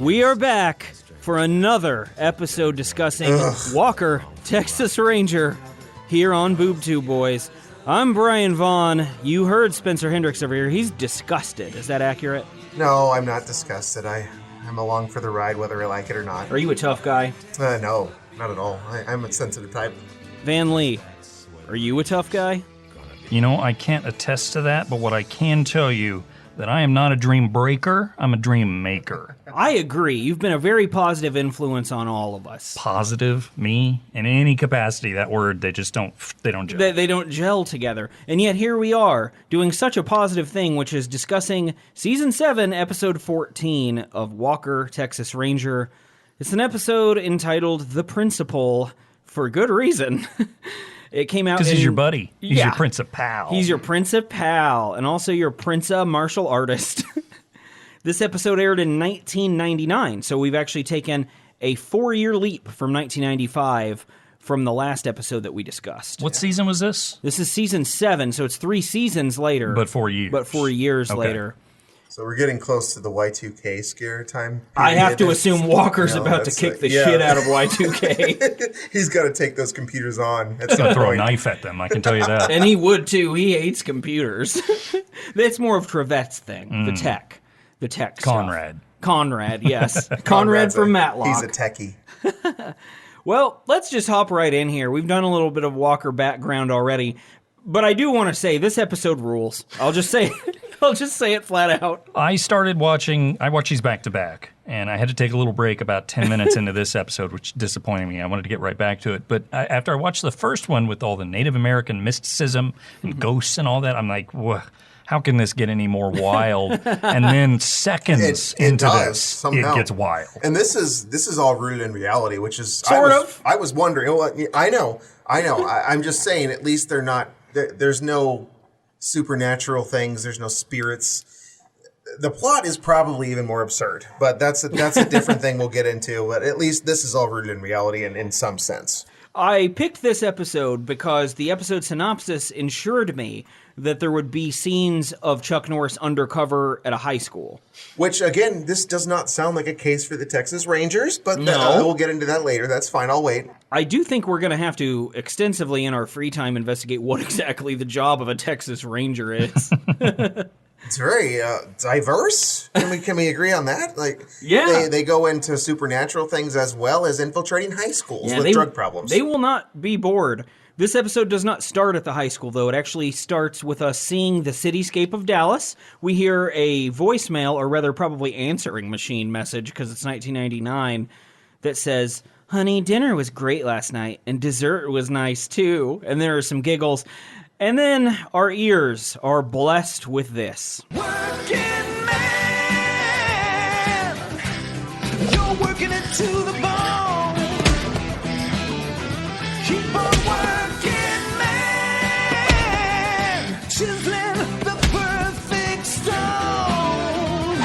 We are back for another episode discussing Walker, Texas Ranger, here on Boob Tube Boys. I'm Brian Vaughn. You heard Spencer Hendricks over here. He's disgusted. Is that accurate? No, I'm not disgusted. I'm along for the ride, whether I like it or not. Are you a tough guy? No, not at all. I'm a sensitive type. Van Lee, are you a tough guy? You know, I can't attest to that, but what I can tell you, that I am not a dream breaker, I'm a dream maker. I agree. You've been a very positive influence on all of us. Positive, me, in any capacity, that word, they don't gel. They don't gel together. And yet here we are, doing such a positive thing, which is discussing Season 7, Episode 14 of Walker, Texas Ranger. It's an episode entitled The Principal, for good reason. It came out because he's your buddy. He's your principal. He's your principal, and also your prince martial artist. This episode aired in 1999, so we've actually taken a 4-year leap from 1995 from the last episode that we discussed. What season was this? This is Season 7, so it's 3 seasons later. But 4 years. But 4 years later. So we're getting close to the Y2K scare time period. I have to assume Walker's about to kick the shit out of Y2K. He's got to take those computers on. He's going to throw a knife at them, I can tell you that. And he would too. He hates computers. That's more of Trevette's thing, the tech Conrad. Stuff. Conrad, yes. Conrad from Matlock. He's a techie. Well, let's just hop right in here. We've done a little bit of Walker background already, but I do want to say this episode rules. I'll just say it flat out. I watched these back to back, and I had to take a little break about 10 minutes into this episode, which disappointed me. I wanted to get right back to it. But after I watched the first one with all the Native American mysticism and ghosts and all that, I'm like, whoa. How can this get any more wild? And then seconds into this, somehow. It gets wild. And this is all rooted in reality, which is sort of. I was wondering. Well, I know. I'm just saying. At least they're not. There's no supernatural things. There's no spirits. The plot is probably even more absurd, but that's a different thing we'll get into. But at least this is all rooted in reality and in some sense. I picked this episode because the episode synopsis ensured me that there would be scenes of Chuck Norris undercover at a high school. Which, again, this does not sound like a case for the Texas Rangers, but no. We'll get into that later. That's fine. I'll wait. I do think we're going to have to extensively in our free time investigate what exactly the job of a Texas Ranger is. It's very diverse. Can we agree on that? Yeah. They go into supernatural things as well as infiltrating high schools with drug problems. They will not be bored. This episode does not start at the high school, though. It actually starts with us seeing the cityscape of Dallas. We hear a voicemail, or rather probably answering machine message, because it's 1999, that says, "Honey, dinner was great last night, and dessert was nice, too." And there are some giggles. And then our ears are blessed with this. Working man, you're working it to the bone. Keep on working, man, chiseling the perfect stone.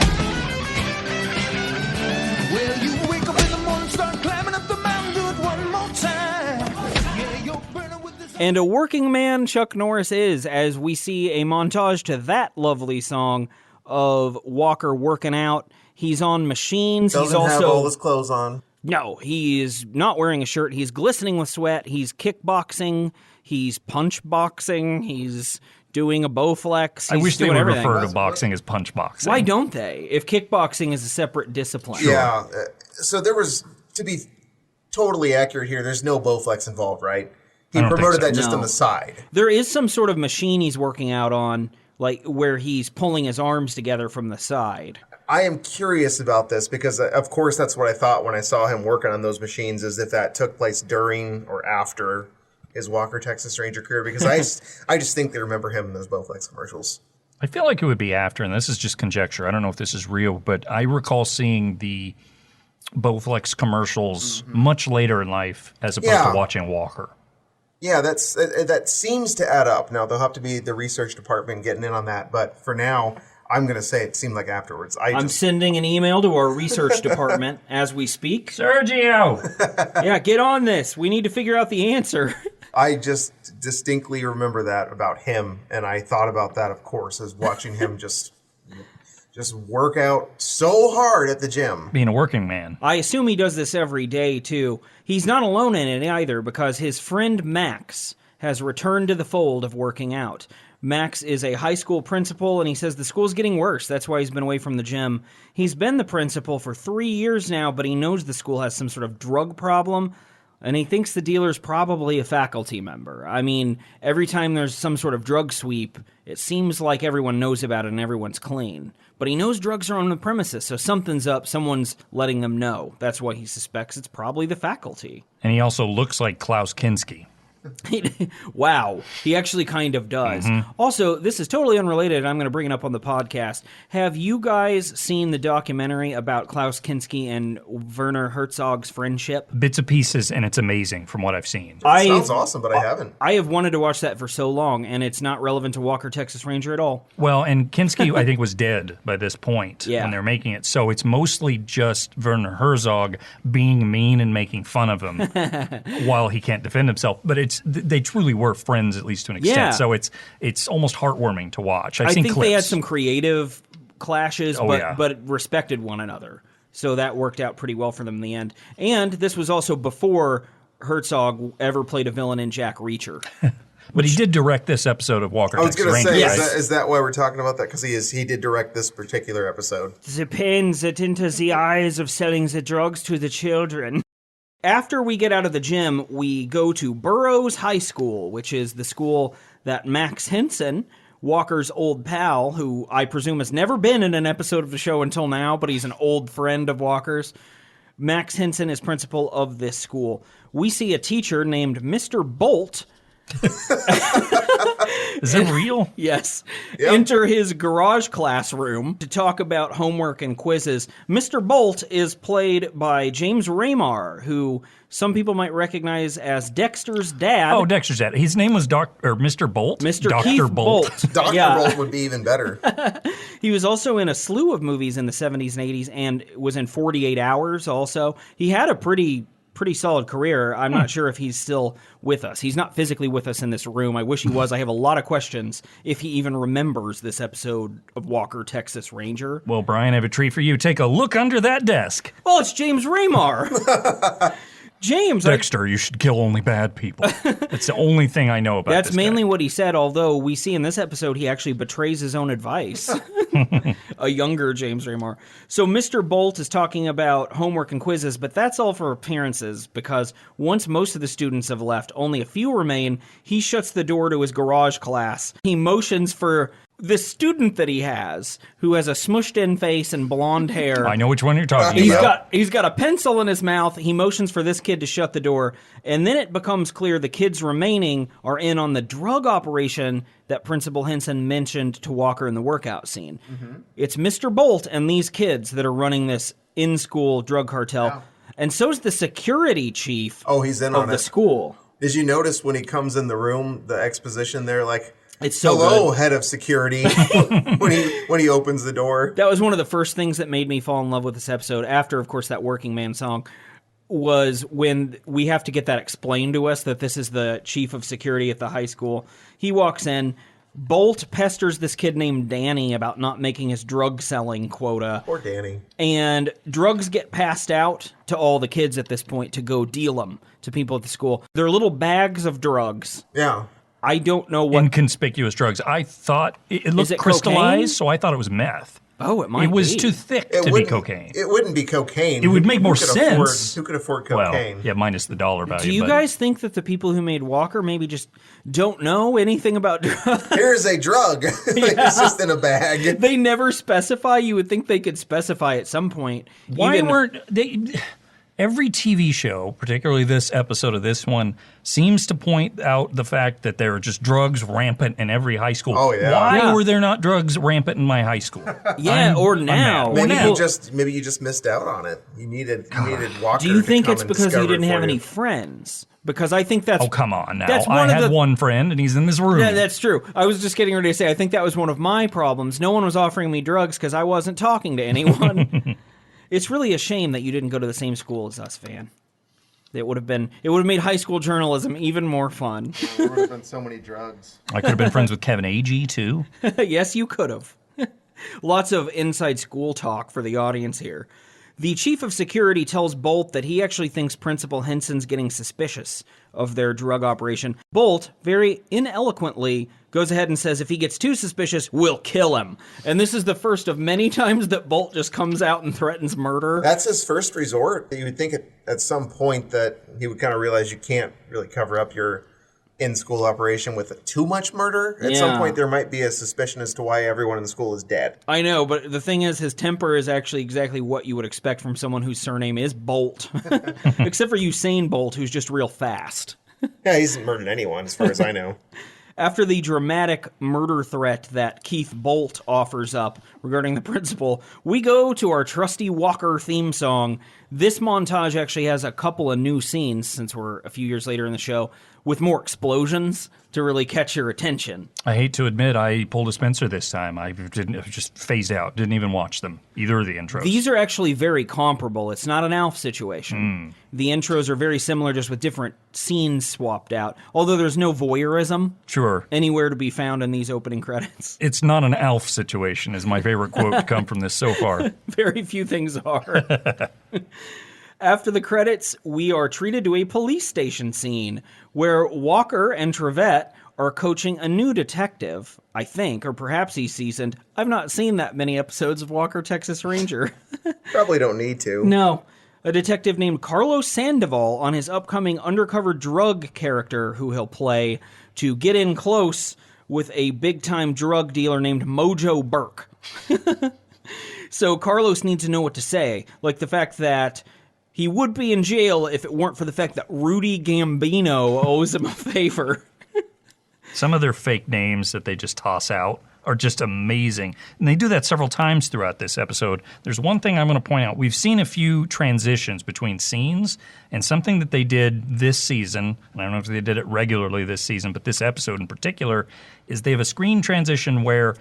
Well, you wake up in the morning, start climbing up the mountain, do it one more time. Yeah, you're burning with this. And a working man Chuck Norris is, as we see a montage to that lovely song of Walker working out. He's on machines. Doesn't have all his clothes on. No, he is not wearing a shirt. He's glistening with sweat. He's kickboxing. He's punch boxing. He's doing a Bowflex. I wish they would everything. refer to boxing as punch boxing. Why don't they? If kickboxing is a separate discipline. Sure. Yeah. So there was, to be totally accurate here, there's no Bowflex involved, right? He promoted that just on the side. There is some sort of machine he's working out on, like where he's pulling his arms together from the side. I am curious about this because, of course, that's what I thought when I saw him working on those machines, is if that took place during or after his Walker, Texas Ranger career, because I just think they remember him in those Bowflex commercials. I feel like it would be after, and this is just conjecture. I don't know if this is real, but I recall seeing the Bowflex commercials much later in life as opposed to watching Walker. Yeah, that seems to add up. Now, there'll have to be the research department getting in on that, but for now, I'm going to say it seemed like afterwards. I'm sending an email to our research department as we speak. Sergio! Yeah, get on this. We need to figure out the answer. I just distinctly remember that about him, and I thought about that, of course, as watching him just just work out so hard at the gym. Being a working man. I assume he does this every day, too. He's not alone in it either, because his friend Max has returned to the fold of working out. Max is a high school principal, and he says the school's getting worse. That's why he's been away from the gym. He's been the principal for 3 years now, but he knows the school has some sort of drug problem, and he thinks the dealer's probably a faculty member. I mean, every time there's some sort of drug sweep, it seems like everyone knows about it and everyone's clean. But he knows drugs are on the premises, so something's up, someone's letting them know. That's why he suspects it's probably the faculty. And he also looks like Klaus Kinski. Wow, he actually kind of does. Also, this is totally unrelated, and I'm going to bring it up on the podcast. Have you guys seen the documentary about Klaus Kinski and Werner Herzog's friendship? Bits and pieces, and it's amazing from what I've seen. Sounds awesome, but I haven't. I have wanted to watch that for so long, and it's not relevant to Walker, Texas Ranger at all. Well, and Kinski, I think, was dead by this point Yeah. when they're making it. So it's mostly just Werner Herzog being mean and making fun of him while he can't defend himself. But they truly were friends, at least to an extent. Yeah. So it's almost heartwarming to watch. I've I seen think clips. they had some creative clashes, yeah. but respected one another. So that worked out pretty well for them in the end. And this was also before Herzog ever played a villain in Jack Reacher. But he did direct this episode of Walker, I was Texas going to Ranger. say, right? is that why we're talking about that? Because he did direct this particular episode. The pain that enters the eyes of selling the drugs to the children. After we get out of the gym, we go to Burroughs High School, which is the school that Max Henson, Walker's old pal, who I presume has never been in an episode of the show until now, but he's an old friend of Walker's. Max Henson is principal of this school. We see a teacher named Mr. Bolt. Is that real? Yes. Yep. Enter his garage classroom to talk about homework and quizzes. Mr. Bolt is played by James Remar, who some people might recognize as Dexter's dad. Oh, Dexter's dad. His name was Mr. Bolt? Mr. Dr. Keith Bolt. Dr. Yeah. Bolt would be even better. He was also in a slew of movies in the 70s and 80s and was in 48 Hours also. He had a pretty solid career. I'm not sure if he's still with us. He's not physically with us in this room. I wish he was. I have a lot of questions if he even remembers this episode of Walker, Texas Ranger. Well, Brian, I have a treat for you. Take a look under that desk. Oh, it's James Remar. James, Dexter, you should kill only bad people. That's the only thing I know about that's this mainly guy. what he said, although we see in this episode he actually betrays his own advice. A younger James Remar. So Mr. Bolt is talking about homework and quizzes, but that's all for appearances, because once most of the students have left, only a few remain. He shuts the door to his garage class. He motions for this student that he has, who has a smushed-in face and blonde hair. I know which one you're talking He's about. got a pencil in his mouth. He motions for this kid to shut the door, and then it becomes clear the kids remaining are in on the drug operation that Principal Henson mentioned to Walker in the workout scene. It's Mr. Bolt and these kids that are running this in-school drug cartel, Wow. and so's the security chief Oh, he's in of on the it. school. Did you notice when he comes in the room, the exposition there, like, It's so hello, good. head of security, when he opens the door. That was one of the first things that made me fall in love with this episode, after, of course, that Working Man song, was when we have to get that explained to us that this is the chief of security at the high school. He walks in. Bolt pesters this kid named Danny about not making his drug-selling quota. Poor Danny. And drugs get passed out to all the kids at this point to go deal them to people at the school. They're little bags of drugs. Yeah. I don't know what... Inconspicuous drugs. I thought it looked it crystallized, cocaine? so I thought it was meth. Oh, it might be. It was too thick to be wouldn't- cocaine. It wouldn't be cocaine. It would make Who more could sense. who could afford Well, cocaine? yeah, minus the dollar value. Do you but guys think that the people who made Walker maybe just don't know anything about drugs? Here's a drug. It's just in a bag. They never specify. You would think they could specify at some point. Why Even- weren't they? Every TV show, particularly this episode of this one, seems to point out the fact that there are just drugs rampant in every high school. Oh, yeah. Why Yeah. were there not drugs rampant in my high school? Yeah, or I'm now. mad. Maybe People- you just missed out on it. You needed Walker. Do you to think come it's and because you discover didn't it for have you. any friends? Because I think that's... Oh, come on now. That's I one of had the- one friend, and he's in this room. Yeah, that's true. I was just getting ready to say, I think that was one of my problems. No one was offering me drugs because I wasn't talking to anyone. It's really a shame that you didn't go to the same school as us, Van. It would have made high school journalism even more fun. There would have been so many drugs. I could have been friends with Kevin Agee, too. Yes, you could have. Lots of inside school talk for the audience here. The chief of security tells Bolt that he actually thinks Principal Henson's getting suspicious of their drug operation. Bolt, very ineloquently, goes ahead and says if he gets too suspicious, we'll kill him. And this is the first of many times that Bolt just comes out and threatens murder. That's his first resort. You would think at some point that he would kind of realize you can't really cover up your in-school operation with too much murder. At some point, there might be a suspicion as to why everyone in the school is dead. I know, but the thing is, his temper is actually exactly what you would expect from someone whose surname is Bolt. Except for Usain Bolt, who's just real fast. Yeah, he hasn't murdered anyone, as far as I know. After the dramatic murder threat that Keith Bolt offers up regarding the principal, we go to our trusty Walker theme song. This montage actually has a couple of new scenes, since we're a few years later in the show, with more explosions to really catch your attention. I hate to admit I pulled a Spencer this time. I just phased out, didn't even watch them, either of the intros. These are actually very comparable. It's not an Alf situation. The intros are very similar, just with different scenes swapped out, although there's no voyeurism anywhere to be found in these opening credits. It's not an Alf situation, is my favorite quote to come from this so far. Very few things are. After the credits, we are treated to a police station scene where Walker and Trevette are coaching a new detective, I think, or perhaps he's seasoned. I've not seen that many episodes of Walker, Texas Ranger. Probably don't need to. No. A detective named Carlos Sandoval on his upcoming undercover drug character who he'll play to get in close with a big-time drug dealer named Mojo Burke. So Carlos needs to know what to say, like the fact that he would be in jail if it weren't for the fact that Rudy Gambino owes him a favor. Some of their fake names that they just toss out are just amazing. And they do that several times throughout this episode. There's one thing I'm going to point out. We've seen a few transitions between scenes, and something that they did this season, and I don't know if they did it regularly this season, but this episode in particular, is they have a screen transition where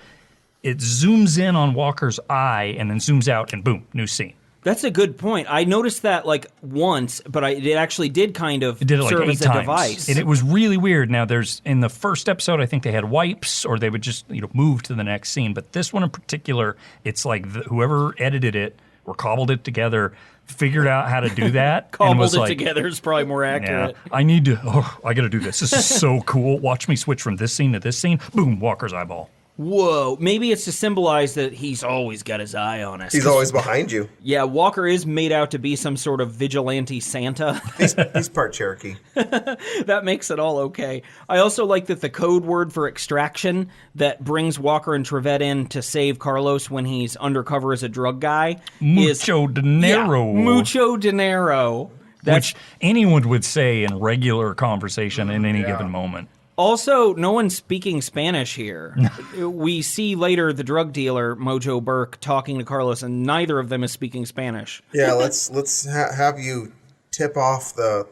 it zooms in on Walker's eye and then zooms out and boom, new scene. That's a good point. I noticed that like once, but it actually did kind of serve like as a 8 times. device. And it was really weird. Now, there's in the first episode, I think they had wipes, or they would just move to the next scene. But this one in particular, it's like whoever edited it or cobbled it together figured out how to do that. Cobbled and was it like, together is probably more accurate. Yeah, I got to do this. This is so cool. Watch me switch from this scene to this scene. Boom, Walker's eyeball. Whoa, maybe it's to symbolize that he's always got his eye on us. He's always behind you. Yeah, Walker is made out to be some sort of vigilante Santa. He's part Cherokee. That makes it all okay. I also like that the code word for extraction that brings Walker and Trevette in to save Carlos when he's undercover as a drug guy Mucho dinero. Yeah, mucho dinero. Which anyone would say in regular conversation in any given moment. Also, no one's speaking Spanish here. We see later the drug dealer, Mojo Burke, talking to Carlos, and neither of them is speaking Spanish. Yeah, let's have you tip off the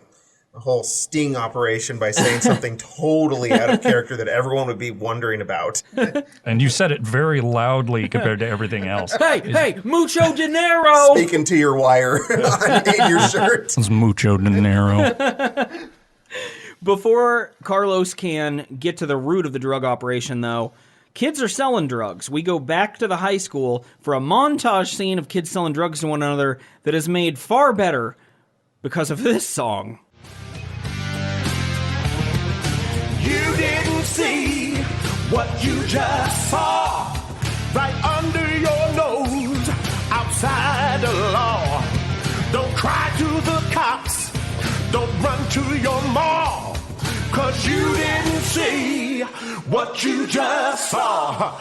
whole sting operation by saying something totally out of character that everyone would be wondering about. And you said it very loudly compared to everything else. Hey, mucho dinero! Speaking to your wire in your shirt. It's mucho dinero. Before Carlos can get to the root of the drug operation, though, kids are selling drugs. We go back to the high school for a montage scene of kids selling drugs to one another that is made far better because of this song. You didn't see what you just saw right under your nose outside the law. Don't cry to the cops. Don't run to your mall, 'cause you didn't see what you just saw.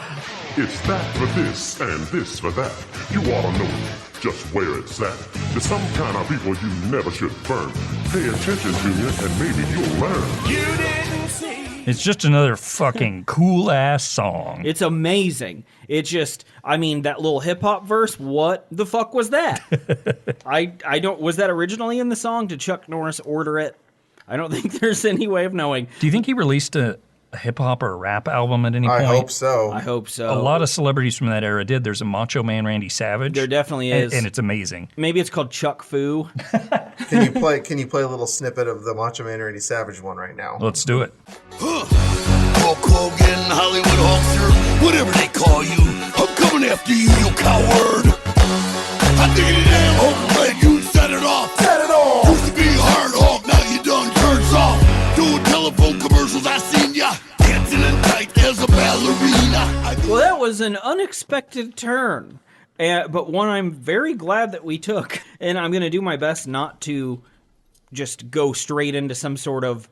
It's that for this and this for that. You ought to know just where it's at. There's some kind of people you never should burn. Pay attention, Junior, and maybe you'll learn. You didn't see. It's just another fucking cool-ass song. It's amazing. It just, I mean, that little hip-hop verse, what the fuck was that? I don't, was that originally in the song? Did Chuck Norris order it? I don't think there's any way of knowing. Do you think he released a hip-hop or a rap album at any point? I hope so. I hope so. A lot of celebrities from that era did. There's a Macho Man Randy Savage. There definitely is. And it's amazing. Maybe it's called Chuck Fu. Can you play a little snippet of the Macho Man Randy Savage one right now? Let's do it. Hulk Hogan, Hollywood Hulkster, whatever they call you, I'm coming after Well, that was an unexpected turn, but one I'm very glad that we took. And I'm going to do my best not to just go straight into some sort of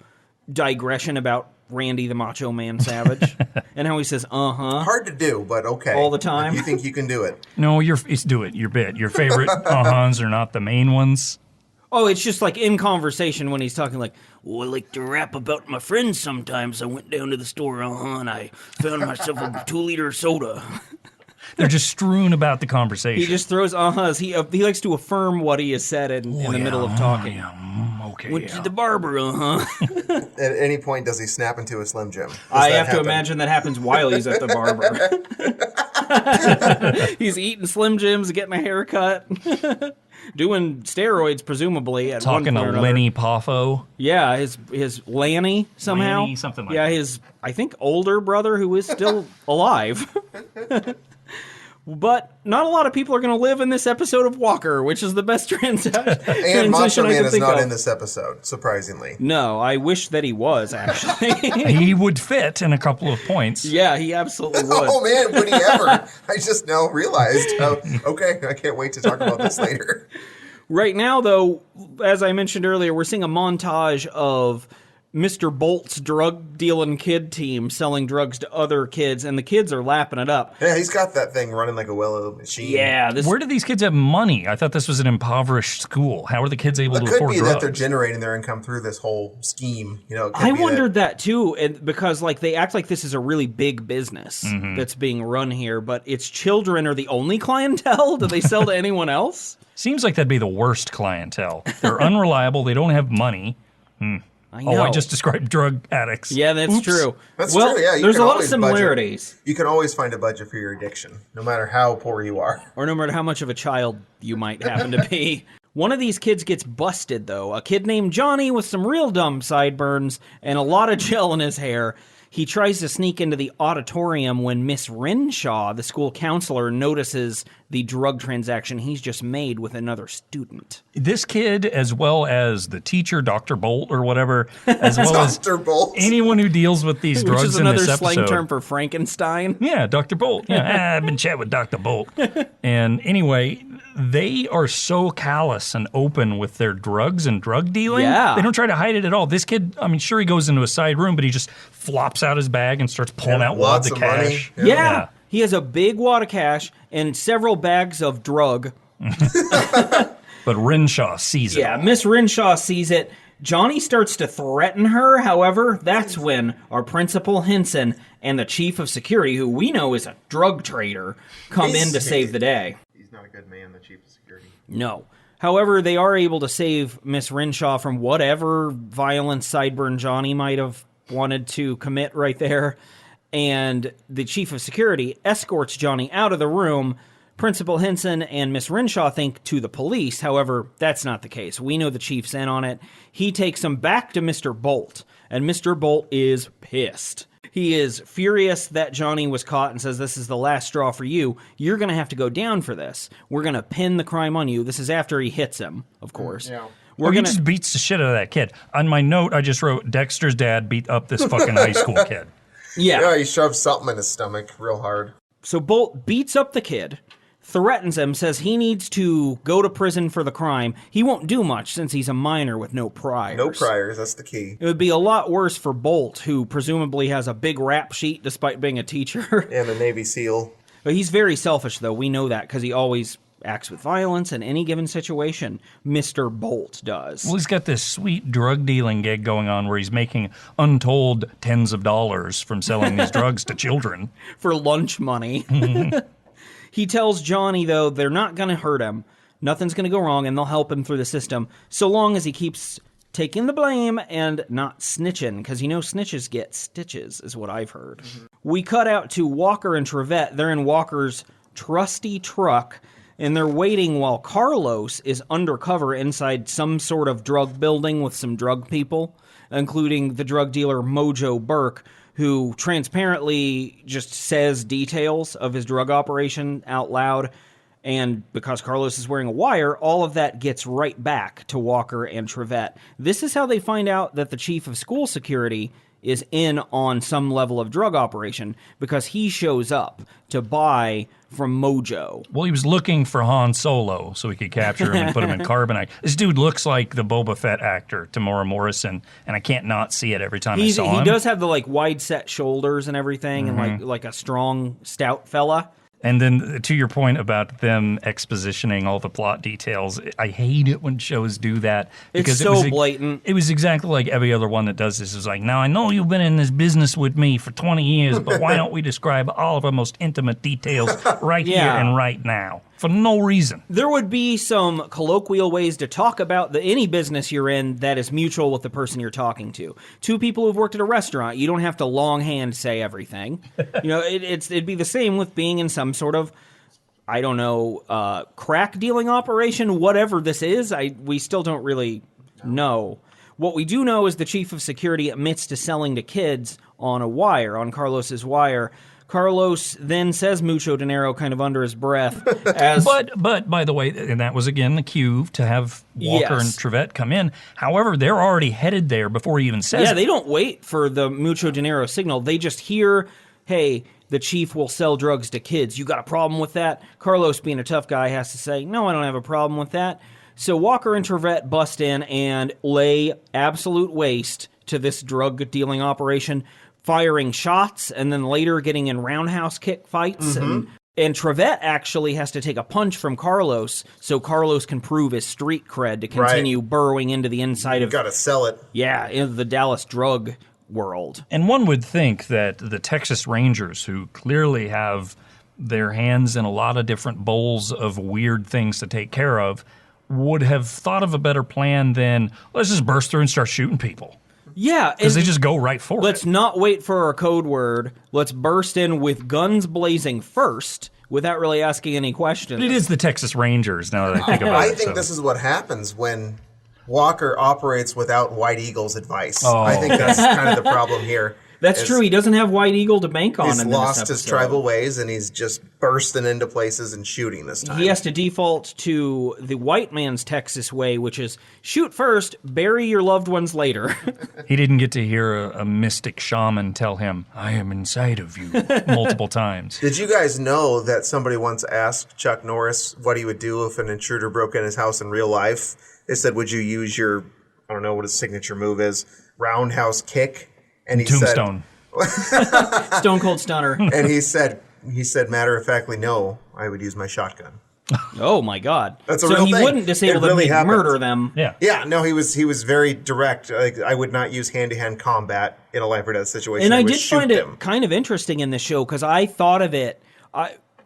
digression about Randy the Macho Man Savage and how he says, Hard to do, but okay. all the time. You think you can do it? No, do it. Your bit. Your favorite uh-huhs are not the main ones. Oh, it's just like in conversation when he's talking like, well, I like to rap about my friends sometimes. I went down to the store, and I found myself a 2-liter soda. They're just strewn about the conversation. He just throws uh-huhs. He likes to affirm what he has said in the middle of talking. Okay, Went to the barber, At any point, does he snap into a Slim Jim? I have to imagine that happens while he's at the barber. He's eating Slim Jims, getting a haircut, doing steroids, presumably. At Talking one point to or Lenny Poffo. Yeah, his Lanny somehow. Lanny, something like yeah, that. his, I think, older brother who is still alive. But not a lot of people are going to live in this episode of Walker, which is the best transition And Macho I Man can is think not of. in this episode, surprisingly. No, I wish that he was, actually. He would fit in a couple of points. Yeah, he absolutely would. Oh man, would he ever? I just now realized. Okay, I can't wait to talk about this later. Right now, though, as I mentioned earlier, we're seeing a montage of Mr. Bolt's drug-dealing kid team selling drugs to other kids, and the kids are lapping it up. Yeah, he's got that thing running like a well-oiled machine. Yeah, Where do these kids have money? I thought this was an impoverished school. How are the kids able It to could afford be drugs? that they're generating their income through this whole scheme. You know, it could I be wondered that too, and because like they act like this is a really big business that's being run here, but its children are the only clientele. Do they sell to anyone else? Seems like that'd be the worst clientele. They're unreliable. They don't have money. I know. Oh, I just described drug addicts. Yeah, that's Oops. true. That's well, true, yeah, you there's can a lot of always similarities, You can always find a budget for your addiction, no matter how poor you are. or no matter how much of a child you might happen to be. One of these kids gets busted, though. A kid named Johnny with some real dumb sideburns and a lot of gel in his hair. He tries to sneak into the auditorium when Miss Renshaw, the school counselor, notices the drug transaction he's just made with another student. This kid, as well as the teacher, Dr. Bolt or whatever, as well as Dr. Bolt. anyone who deals with these drugs Which is in another this slang episode. term for Frankenstein. Yeah, Dr. Bolt. Yeah, I've been chatting with Dr. Bolt. And anyway, they are so callous and open with their drugs and drug dealing. Yeah. They don't try to hide it at all. This kid, I mean, sure, he goes into a side room, but he just flops out his bag and starts pulling out wads of money. cash. Yeah. He has a big wad of cash and several bags of drug. But Renshaw sees it. Yeah, all. Miss Renshaw sees it. Johnny starts to threaten her. However, that's when our Principal Henson and the Chief of Security, who we know is a drug trader, come in to save the day. He's not a good man, the chief of security. No. However, they are able to save Miss Renshaw from whatever violent sideburn Johnny might have wanted to commit right there. And the Chief of Security escorts Johnny out of the room. Principal Henson and Miss Renshaw think to the police. However, that's not the case. We know the chief's in on it. He takes them back to Mr. Bolt, and Mr. Bolt is pissed. He is furious that Johnny was caught and says, this is the last straw for you. You're going to have to go down for this. We're going to pin the crime on you. This is after he hits him, of course. Yeah. We're He going just to... beats the shit out of that kid. On my note, I just wrote, Dexter's dad beat up this fucking high school kid. Yeah, he shoved something in his stomach real hard. So Bolt beats up the kid, threatens him, says he needs to go to prison for the crime. He won't do much since he's a minor with no priors. No priors, that's the key. It would be a lot worse for Bolt, who presumably has a big rap sheet despite being a teacher. And a Navy SEAL. But he's very selfish, though. We know that because he always acts with violence in any given situation. Mr. Bolt does. Well, he's got this sweet drug dealing gig going on where he's making untold tens of dollars from selling these drugs to children. For lunch money. He tells Johnny, though, they're not going to hurt him. Nothing's going to go wrong, and they'll help him through the system, so long as he keeps taking the blame and not snitching, because you know snitches get stitches, is what I've heard. We cut out to Walker and Trevette. They're in Walker's trusty truck, and they're waiting while Carlos is undercover inside some sort of drug building with some drug people, including the drug dealer Mojo Burke, who transparently just says details of his drug operation out loud. And because Carlos is wearing a wire, all of that gets right back to Walker and Trevette. This is how they find out that the chief of school security is in on some level of drug operation because he shows up to buy from Mojo. Well, he was looking for Han Solo so he could capture him and put him in carbonite. This dude looks like the Boba Fett actor, Tamora Morrison, and I can't not see it every time I saw him. He does have the like wide set shoulders and everything, and like a strong, stout fella. And then to your point about them expositioning all the plot details, I hate it when shows do that. It's so blatant. It was exactly like every other one that does this. It's like, now I know you've been in this business with me for 20 years, but why don't we describe all of our most intimate details right here and right now? For no reason. There would be some colloquial ways to talk about any business you're in that is mutual with the person you're talking to. Two people who've worked at a restaurant, you don't have to longhand say everything. It'd be the same with being in some sort of, I don't know, crack dealing operation, whatever this is. We still don't really know. What we do know is the chief of security admits to selling to kids on Carlos's wire. Carlos then says mucho dinero kind of under his breath. But by the way, and that was again the cue to have Walker and Trevette come in. However, they're already headed there before he even says it. Yeah, they don't wait for the mucho dinero signal. They just hear, hey, the chief will sell drugs to kids. You got a problem with that? Carlos, being a tough guy, has to say, no, I don't have a problem with that. So Walker and Trevette bust in and lay absolute waste to this drug dealing operation, firing shots and then later getting in roundhouse kick fights. And Trevette actually has to take a punch from Carlos so Carlos can prove his street cred to continue burrowing into the inside of... Got to sell it. Yeah, into the Dallas drug world. And one would think that the Texas Rangers, who clearly have their hands in a lot of different bowls of weird things to take care of, would have thought of a better plan than, let's just burst through and start shooting people. Yeah. Because they just go right for it. Let's not wait for our code word. Let's burst in with guns blazing first without really asking any questions. It is the Texas Rangers, now that I think about it. I think this is what happens when Walker operates without White Eagle's advice. I think that's kind of the problem here. That's true. He doesn't have White Eagle to bank on. He's lost his tribal ways, and he's just bursting into places and shooting this time. He has to default to the white man's Texas way, which is shoot first, bury your loved ones later. He didn't get to hear a mystic shaman tell him, I am inside of you, multiple times. Did you guys know that somebody once asked Chuck Norris what he would do if an intruder broke in his house in real life? They said, would you use your, I don't know what his signature move is, roundhouse kick? And he Tombstone. Said, Stone Cold Stunner. And he said matter-of-factly, no, I would use my shotgun. Oh my God! That's a real thing. So he wouldn't disable them, he'd murder them. Yeah. No, he was very direct. Like, I would not use hand-to-hand combat in a life or death situation. And I did find it kind of interesting in this show because I thought of it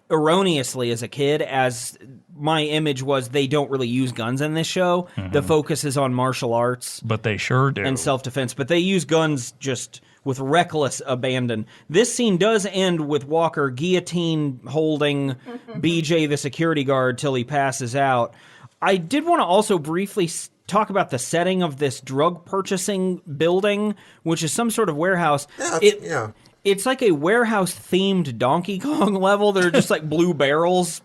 erroneously as a kid, as my image was they don't really use guns in this show. The focus is on martial arts. But they sure do. And self-defense. But they use guns just with reckless abandon. This scene does end with Walker guillotine holding BJ, the security guard, till he passes out. I did want to also briefly talk about the setting of this drug purchasing building, which is some sort of warehouse. It's like a warehouse-themed Donkey Kong level. They're just like blue barrels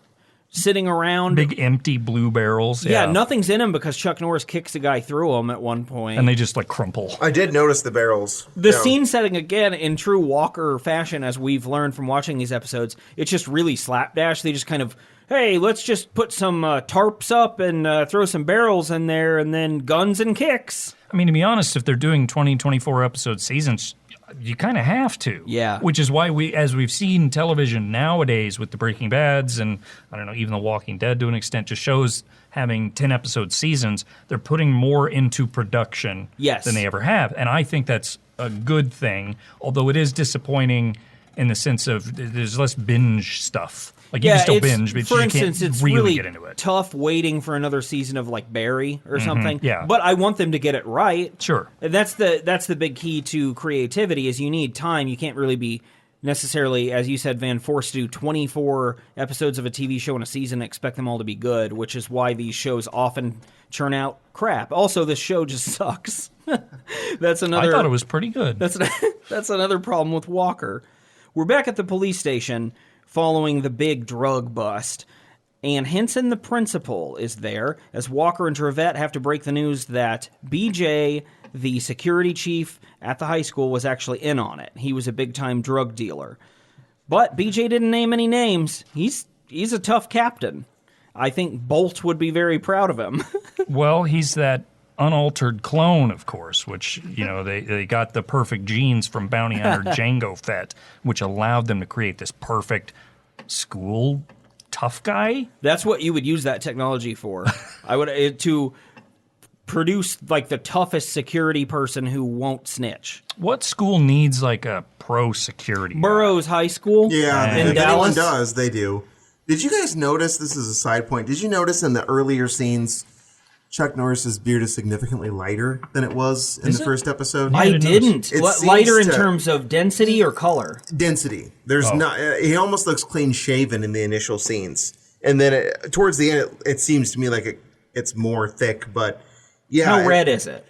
sitting around. Big empty blue barrels. Yeah, nothing's in them because Chuck Norris kicks a guy through them at one point. And they just like crumple. I did notice the barrels. The scene setting, again, in true Walker fashion, as we've learned from watching these episodes, it's just really slapdash. They just kind of, hey, let's just put some tarps up and throw some barrels in there and then guns and kicks. I mean, to be honest, if they're doing 20, 24 episode seasons, you kind of have to. Yeah. Which is why as we've seen television nowadays with the Breaking Bads and, I don't know, even The Walking Dead to an extent, just shows having 10 episode seasons, they're putting more into production than they ever have. And I think that's a good thing, although it is disappointing in the sense of there's less binge stuff. Like, you can still binge, but you can't really get into it. Tough waiting for another season of, like, Barry or something. Yeah. But I want them to get it right. Sure. That's the big key to creativity is you need time. You can't really be necessarily, as you said, Van, forced to do 24 episodes of a TV show in a season and expect them all to be good, which is why these shows often churn out crap. Also, this show just sucks. That's another... I thought it was pretty good. That's another problem with Walker. We're back at the police station following the big drug bust. And Henson, the principal, is there as Walker and Trevette have to break the news that BJ, the security chief at the high school was actually in on it. He was a big-time drug dealer. But BJ didn't name any names. He's a tough captain. I think Bolt would be very proud of him. Well, he's that unaltered clone, of course, which, they got the perfect genes from bounty hunter Jango Fett, which allowed them to create this perfect school tough guy. That's what you would use that technology for. I would to produce like the toughest security person who won't snitch. What school needs like a pro security guy? Burroughs High School. Yeah, in if anyone Dallas. does, they do. Did you guys notice, this is a side point, did you notice in the earlier scenes, Chuck Norris's beard is significantly lighter than it was in the first episode? I didn't. It Lighter seems in to- terms of density or color? Density. There's not. He almost looks clean shaven in the initial scenes, and then towards the end, it seems to me like it's more thick. But yeah, How red is it?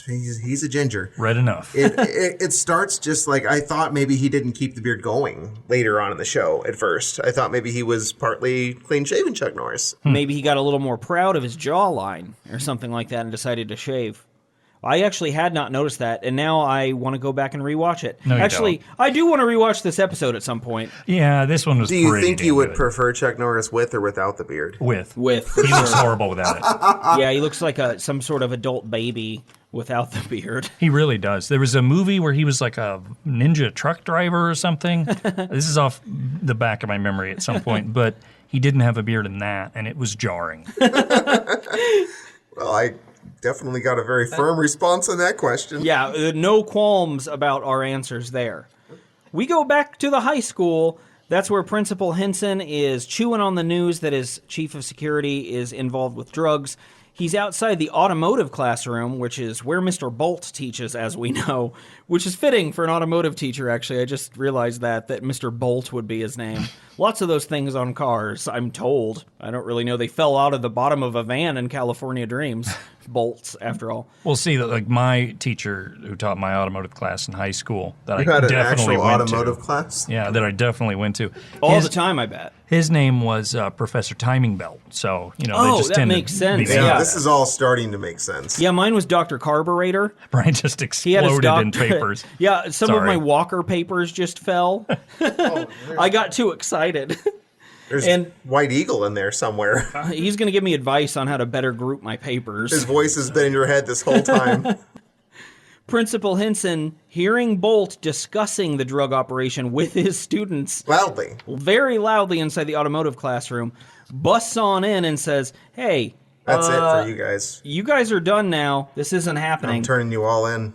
He's a ginger. Red enough. It starts just like I thought. Maybe he didn't keep the beard going later on in the show. At first, I thought maybe he was partly clean shaven Chuck Norris. Maybe he got a little more proud of his jawline or something like that and decided to shave. I actually had not noticed that, and now I want to go back and rewatch it. No, you Actually, don't. I do want to rewatch this episode at some point. Yeah, this one was Do you pretty think damn you would good. prefer Chuck Norris with or without the beard? With. For He looks sure. horrible without it. Yeah, he looks like some sort of adult baby without the beard. He really does. There was a movie where he was like a ninja truck driver or something. This is off the back of my memory at some point, but he didn't have a beard in that, and it was jarring. Well, I definitely got a very firm response on that question. Yeah, no qualms about our answers there. We go back to the high school. That's where Principal Henson is chewing on the news that his chief of security is involved with drugs. He's outside the automotive classroom, which is where Mr. Bolt teaches, as we know, which is fitting for an automotive teacher, actually. I just realized that Mr. Bolt would be his name. Lots of those things on cars, I'm told. I don't really know. They fell out of the bottom of a van in California Dreams. Bolts, after all. We'll see that, like, my teacher who taught my automotive class in high school that You I had an definitely actual went automotive to. class? Yeah, that I definitely went to. All the time, I bet. His name was Professor Timing Belt. So, they Oh, just that tend to makes sense. be Yeah, Yeah. this is all starting to make sense. Yeah, mine was Dr. Carburetor. Brian just He had his exploded in doctorate. papers. Yeah, some of Sorry. my Walker papers just fell. I got too excited. There's And- White Eagle in there somewhere. He's going to give me advice on how to better group my His papers. voice has been in your head this whole time. Principal Henson, hearing Bolt discussing the drug operation with his students Loudly. very loudly inside the automotive classroom, busts on in and says, "Hey, That's it for you guys. you guys are done now. This isn't happening." I'm turning you all in.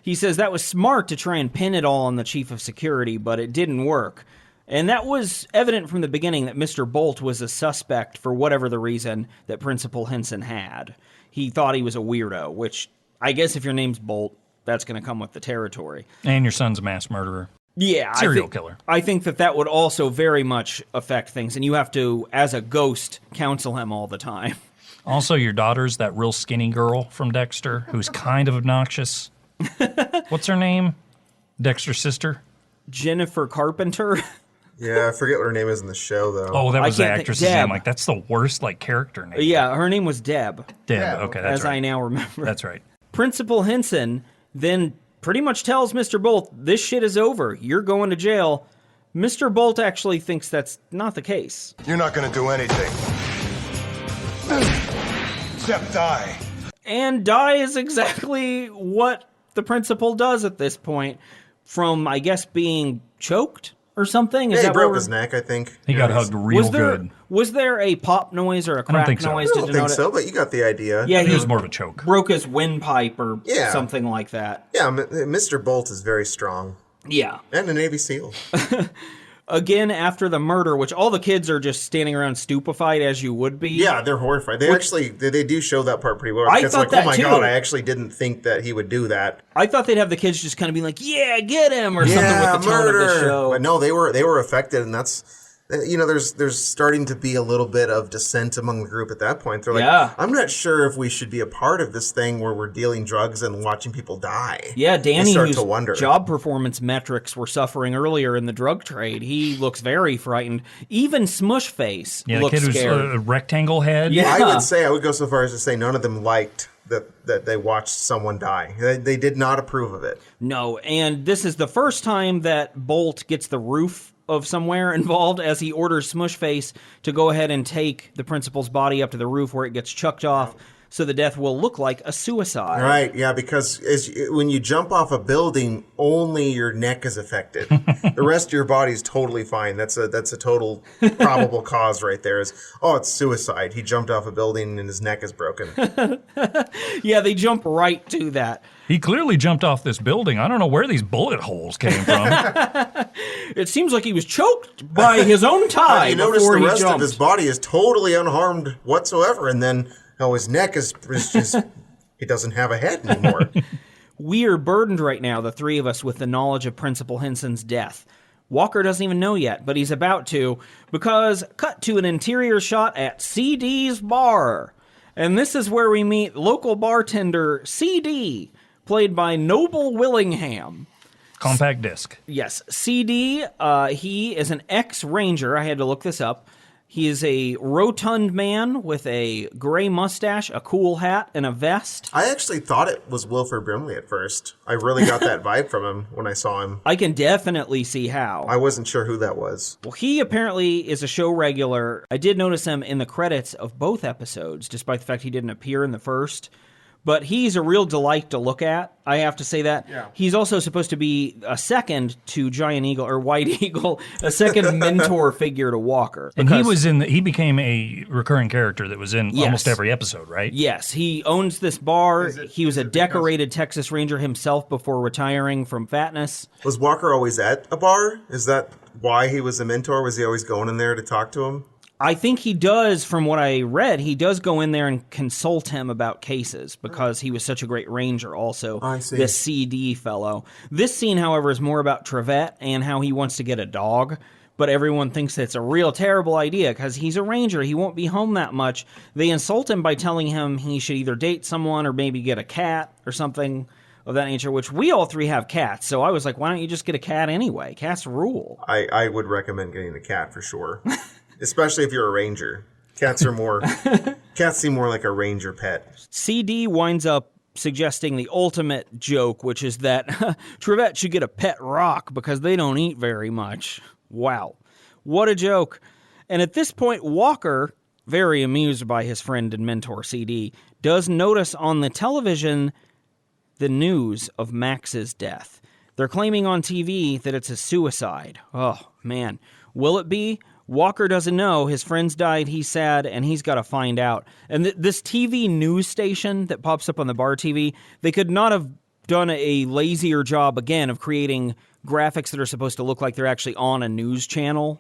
He says that was smart to try and pin it all on the chief of security, but it didn't work. And that was evident from the beginning that Mr. Bolt was a suspect for whatever the reason that Principal Henson had. He thought he was a weirdo, which I guess if your name's Bolt, that's going to come with the territory. And your son's a mass murderer. Yeah. Serial killer. I think that would also very much affect things, and you have to, as a ghost, counsel him all the time. Also, your daughter's that real skinny girl from Dexter who's kind of obnoxious. What's her name? Dexter's sister? Jennifer Carpenter. Yeah, I forget what her name is in the show, though. Oh, that I was the can't think- actress's Deb. name. Like, that's the worst, like, character name. Yeah, her name was Deb, Deb. Okay, that's as I right. now remember. That's right. Principal Henson then pretty much tells Mr. Bolt, this shit is over. You're going to jail. Mr. Bolt actually thinks that's not the case. You're not gonna do anything. Except die. And die is exactly what the principal does at this point. From, I guess, being choked or something? Is Yeah, he that broke what his neck, I think. He got hugged real was good. there a pop noise or a crack think so. noise? I to don't denote think it? so, but you got the idea. Yeah, It he was more of a choke. broke his windpipe or Yeah. something like that. Yeah, Mr. Bolt is very strong. Yeah. And a Navy SEAL. Again, after the murder, which all the kids are just standing around stupefied as you would be. Yeah, they're horrified. They do show that part pretty well. I It's thought like, that oh my too. god, I actually didn't think that he would do that. I thought they'd have the kids just kind of be like, yeah, get him, or something with the tone of the show. But no, they were affected, and that's There's starting to be a little bit of dissent among the group at that point. They're like, Yeah. I'm not sure if we should be a part of this thing where we're dealing drugs and watching people die. Yeah, Danny, they start whose to wonder. job performance metrics were suffering earlier in the drug trade, he looks very frightened. Even Smushface Yeah, the looks kid who's scared. a rectangle head. Yeah. I would go so far as to say none of them liked that they watched someone die. They did not approve of it. No, and this is the first time that Bolt gets the roof of somewhere involved, as he orders Smushface to go ahead and take the principal's body up to the roof where it gets chucked off so the death will look like a suicide. Right, yeah, because when you jump off a building, only your neck is affected. The rest of your body is totally fine. That's a total probable cause right there. It's suicide. He jumped off a building and his neck is broken. Yeah, they jump right to that. He clearly jumped off this building. I don't know where these bullet holes came from. It seems like he was choked by his own tie You notice before the he rest jumped. of his body is totally unharmed whatsoever, and then his neck is just he doesn't have a head anymore. We are burdened right now, the three of us, with the knowledge of Principal Henson's death. Walker doesn't even know yet, but he's about to, because cut to an interior shot at CD's bar. And this is where we meet local bartender CD, played by Noble Willingham. Compact disc. Yes, CD, he is an ex-ranger. I had to look this up. He is a rotund man with a gray mustache, a cool hat, and a vest. I actually thought it was Wilford Brimley at first. I really got that vibe from him when I saw him. I can definitely see how. I wasn't sure who that was. Well, he apparently is a show regular. I did notice him in the credits of both episodes, despite the fact he didn't appear in the first. But he's a real delight to look at, I have to say that. Yeah. He's also supposed to be a second to Giant Eagle, or White Eagle, a second mentor figure to Walker. And he became a recurring character that was in almost every episode, right? Yes, he owns this bar. He was a decorated Texas Ranger himself before retiring from fatness. Was Walker always at a bar? Is that why he was a mentor? Was he always going in there to talk to him? I think he does, from what I read, he does go in there and consult him about cases because he was such a great ranger also, I see. this CD fellow. This scene, however, is more about Trevette and how he wants to get a dog, but everyone thinks it's a real terrible idea because he's a ranger. He won't be home that much. They insult him by telling him he should either date someone or maybe get a cat or something of that nature, which we all three have cats. So I was like, why don't you just get a cat anyway? Cats rule. I would recommend getting a cat for sure. Especially if you're a ranger. Cats seem more like a ranger pet. CD winds up suggesting the ultimate joke, which is that Trevette should get a pet rock because they don't eat very much. Wow. What a joke. And at this point, Walker, very amused by his friend and mentor CD, does notice on the television the news of Max's death. They're claiming on TV that it's a suicide. Oh, man. Will it be? Walker doesn't know. His friends died. He's sad, and he's got to find out. And this TV news station that pops up on the bar TV, they could not have done a lazier job, again, of creating graphics that are supposed to look like they're actually on a news channel.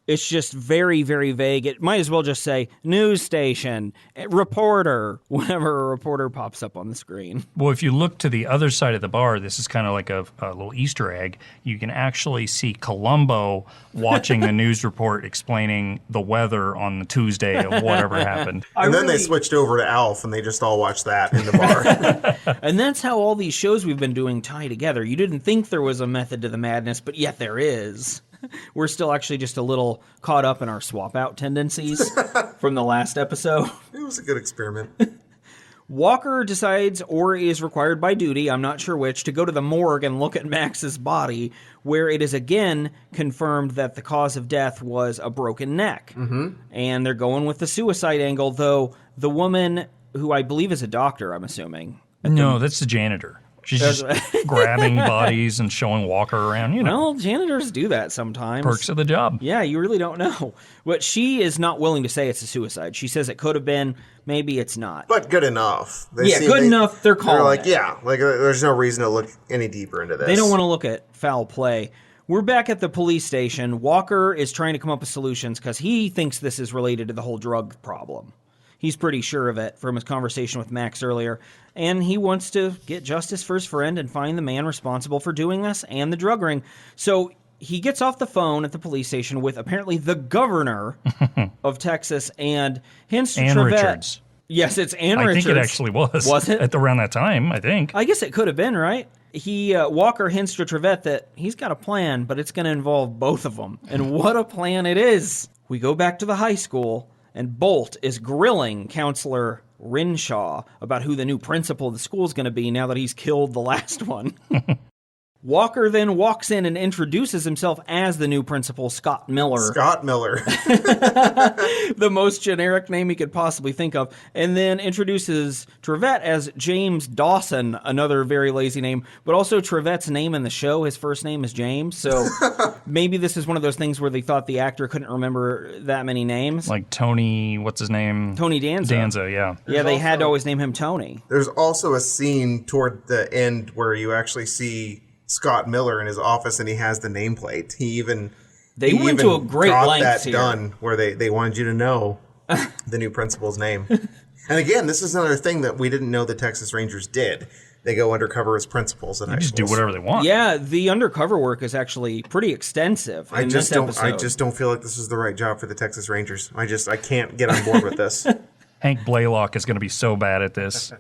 It's just very, very vague. It might as well just say news station, reporter, whenever a reporter pops up on the screen. Well, if you look to the other side of the bar, this is kind of like a little Easter egg. You can actually see Columbo watching the news report explaining the weather on the Tuesday of whatever happened. And then they switched over to Alf, and they just all watched that in the bar. And that's how all these shows we've been doing tie together. You didn't think there was a method to the madness, but yet there is. We're still actually just a little caught up in our swap-out tendencies from the last episode. It was a good experiment. Walker decides, or is required by duty, I'm not sure which, to go to the morgue and look at Max's body, where it is again confirmed that the cause of death was a broken neck. Mm-hmm. And they're going with the suicide angle, though the woman, who I believe is a doctor, I'm assuming. No, that's the janitor. She's just grabbing bodies and showing Walker around, you know. Well, janitors do that sometimes. Perks of the job. Yeah, you really don't know. But she is not willing to say it's a suicide. She says it could have been, maybe it's not. But good enough. Good enough, they're calling like, it. yeah, like there's no reason to look any deeper into this. They don't want to look at foul play. We're back at the police station. Walker is trying to come up with solutions because he thinks this is related to the whole drug problem. He's pretty sure of it from his conversation with Max earlier, and he wants to get justice for his friend and find the man responsible for doing this and the drug ring. So he gets off the phone at the police station with apparently the governor of Texas and hints to Ann Trevette. Richards. Yes, it's Ann I Richards. think it actually was. Was it? At around that time, I think. I guess it could have been, right? Walker hints to Trevette that he's got a plan, but it's going to involve both of them. And what a plan it is. We go back to the high school, and Bolt is grilling Counselor Renshaw about who the new principal of the school is going to be now that he's killed the last one. Walker then walks in and introduces himself as the new principal, Scott Miller. Scott Miller. The most generic name he could possibly think of. And then introduces Trevette as James Dawson, another very lazy name. But also Trevette's name in the show, his first name is James. So maybe this is one of those things where they thought the actor couldn't remember that many names. Like Tony, what's his name? Tony Danza. Danza, yeah. Yeah, they had to always name him Tony. There's also a scene toward the end where you actually see Scott Miller in his office, and he has the nameplate. He went to a great got lengths that here. done where they wanted you to know the new principal's name. And again, this is another thing that we didn't know the Texas Rangers did. They go undercover as principals and They just do whatever they want. Yeah, the undercover work is actually pretty extensive. I just don't feel like this is the right job for the Texas Rangers. I can't get on board with this. Hank Blaylock is going to be so bad at this.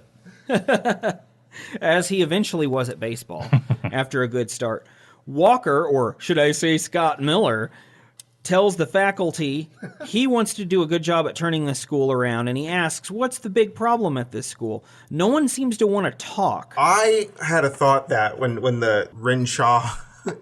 As he eventually was at baseball after a good start. Walker, or should I say Scott Miller, tells the faculty he wants to do a good job at turning the school around, and he asks, what's the big problem at this school? No one seems to want to talk. I had a thought that when the Renshaw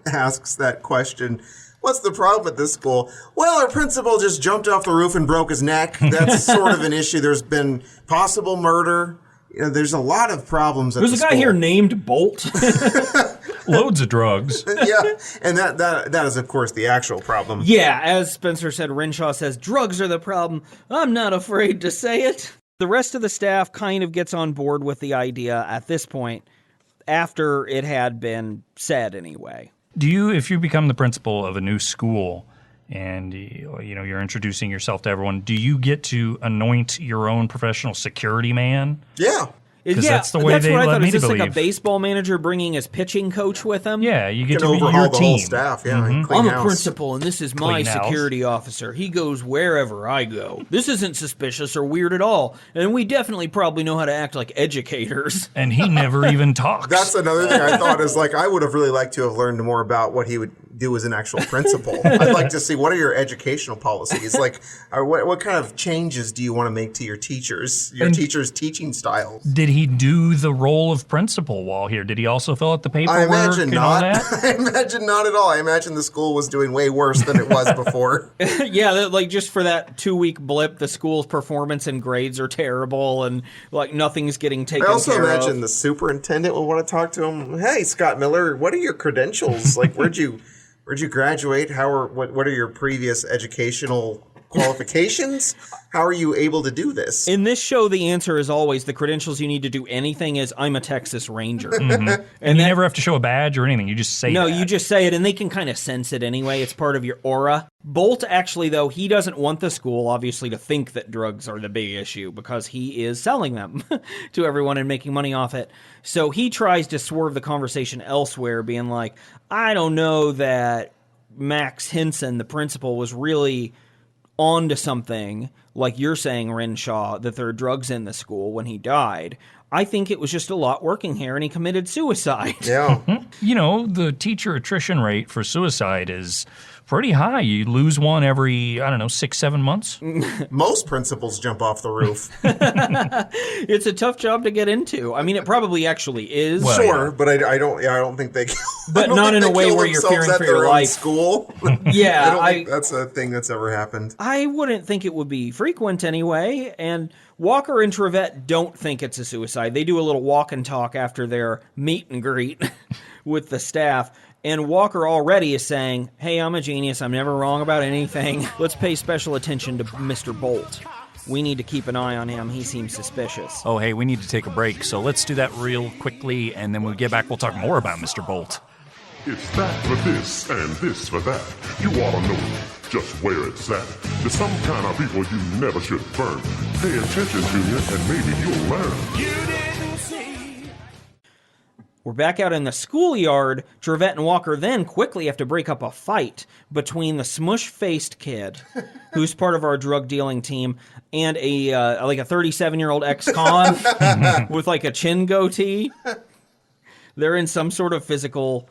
asks that question, what's the problem at this school? Well, our principal just jumped off the roof and broke his neck. That's sort of an issue. There's been possible murder. You know, there's a lot of problems at There's the a guy school. here named Bolt. Loads of drugs. Yeah, and that is, of course, the actual problem. Yeah, as Spencer said, Renshaw says, drugs are the problem. I'm not afraid to say it. The rest of the staff kind of gets on board with the idea at this point, after it had been said anyway. Do you, if you become the principal of a new school and you're introducing yourself to everyone, do you get to anoint your own professional security man? Yeah. Because that's the way they what I let thought. me Is this to like a believe. baseball manager bringing his pitching coach with him? Yeah, you get Can to be overhaul your the team. whole staff. Yeah, and clean I'm a house. principal, and this is my Clean house. security officer. He goes wherever I go. This isn't suspicious or weird at all, and we definitely probably know how to act like educators. And he never even talks. That's another thing I thought is I would have really liked to have learned more about what he would do as an actual principal. I'd like to see what are your educational policies, what kind of changes do you want to make to your teachers' teaching styles? Did he do the role of principal while here? Did he also fill out the paperwork I imagine and all not. that? I imagine not at all. I imagine the school was doing way worse than it was before. Yeah, just for that 2-week blip, the school's performance and grades are terrible, and nothing's getting taken care I of. also imagine the superintendent would want to talk to him. Hey, Scott Miller, what are your credentials? Where'd you graduate? What are your previous educational qualifications? How are you able to do this? In this show, the answer is always the credentials you need to do anything is I'm a Texas Ranger. And you never have to show a badge or anything. You just say No, that. you just say it, and they can kind of sense it anyway. It's part of your aura. Bolt, actually, though, he doesn't want the school, obviously, to think that drugs are the big issue because he is selling them to everyone and making money off it. So he tries to swerve the conversation elsewhere, being like, I don't know that Max Henson, the principal, was really onto something, like you're saying, Renshaw, that there are drugs in the school when he died. I think it was just a lot working here, and he committed suicide. Yeah. The teacher attrition rate for suicide is pretty high. You lose one every, 6-7 months. Most principals jump off the roof. It's a tough job to get into. I mean, it probably actually is. Well, Sure, yeah. but I don't think they. But not in a way where you're fearing for your life. School. Yeah, I don't think that's a thing that's ever happened. I wouldn't think it would be frequent anyway. And Walker and Trevette don't think it's a suicide. They do a little walk and talk after their meet and greet with the staff. And Walker already is saying, hey, I'm a genius. I'm never wrong about anything. Let's pay special attention to Mr. Bolt. We need to keep an eye on him. He seems suspicious. Oh, hey, we need to take a break, so let's do that real quickly, and then when we get back, we'll talk more about Mr. Bolt. It's that for this and this for that. You ought to know just where it's at. There's some kind of people you never should burn. Pay attention to you and maybe you'll learn. You didn't see. We're back out in the schoolyard. Trevette and Walker then quickly have to break up a fight between the smush-faced kid, who's part of our drug-dealing team, and a 37-year-old ex-con with like a chin goatee. They're in some sort of physical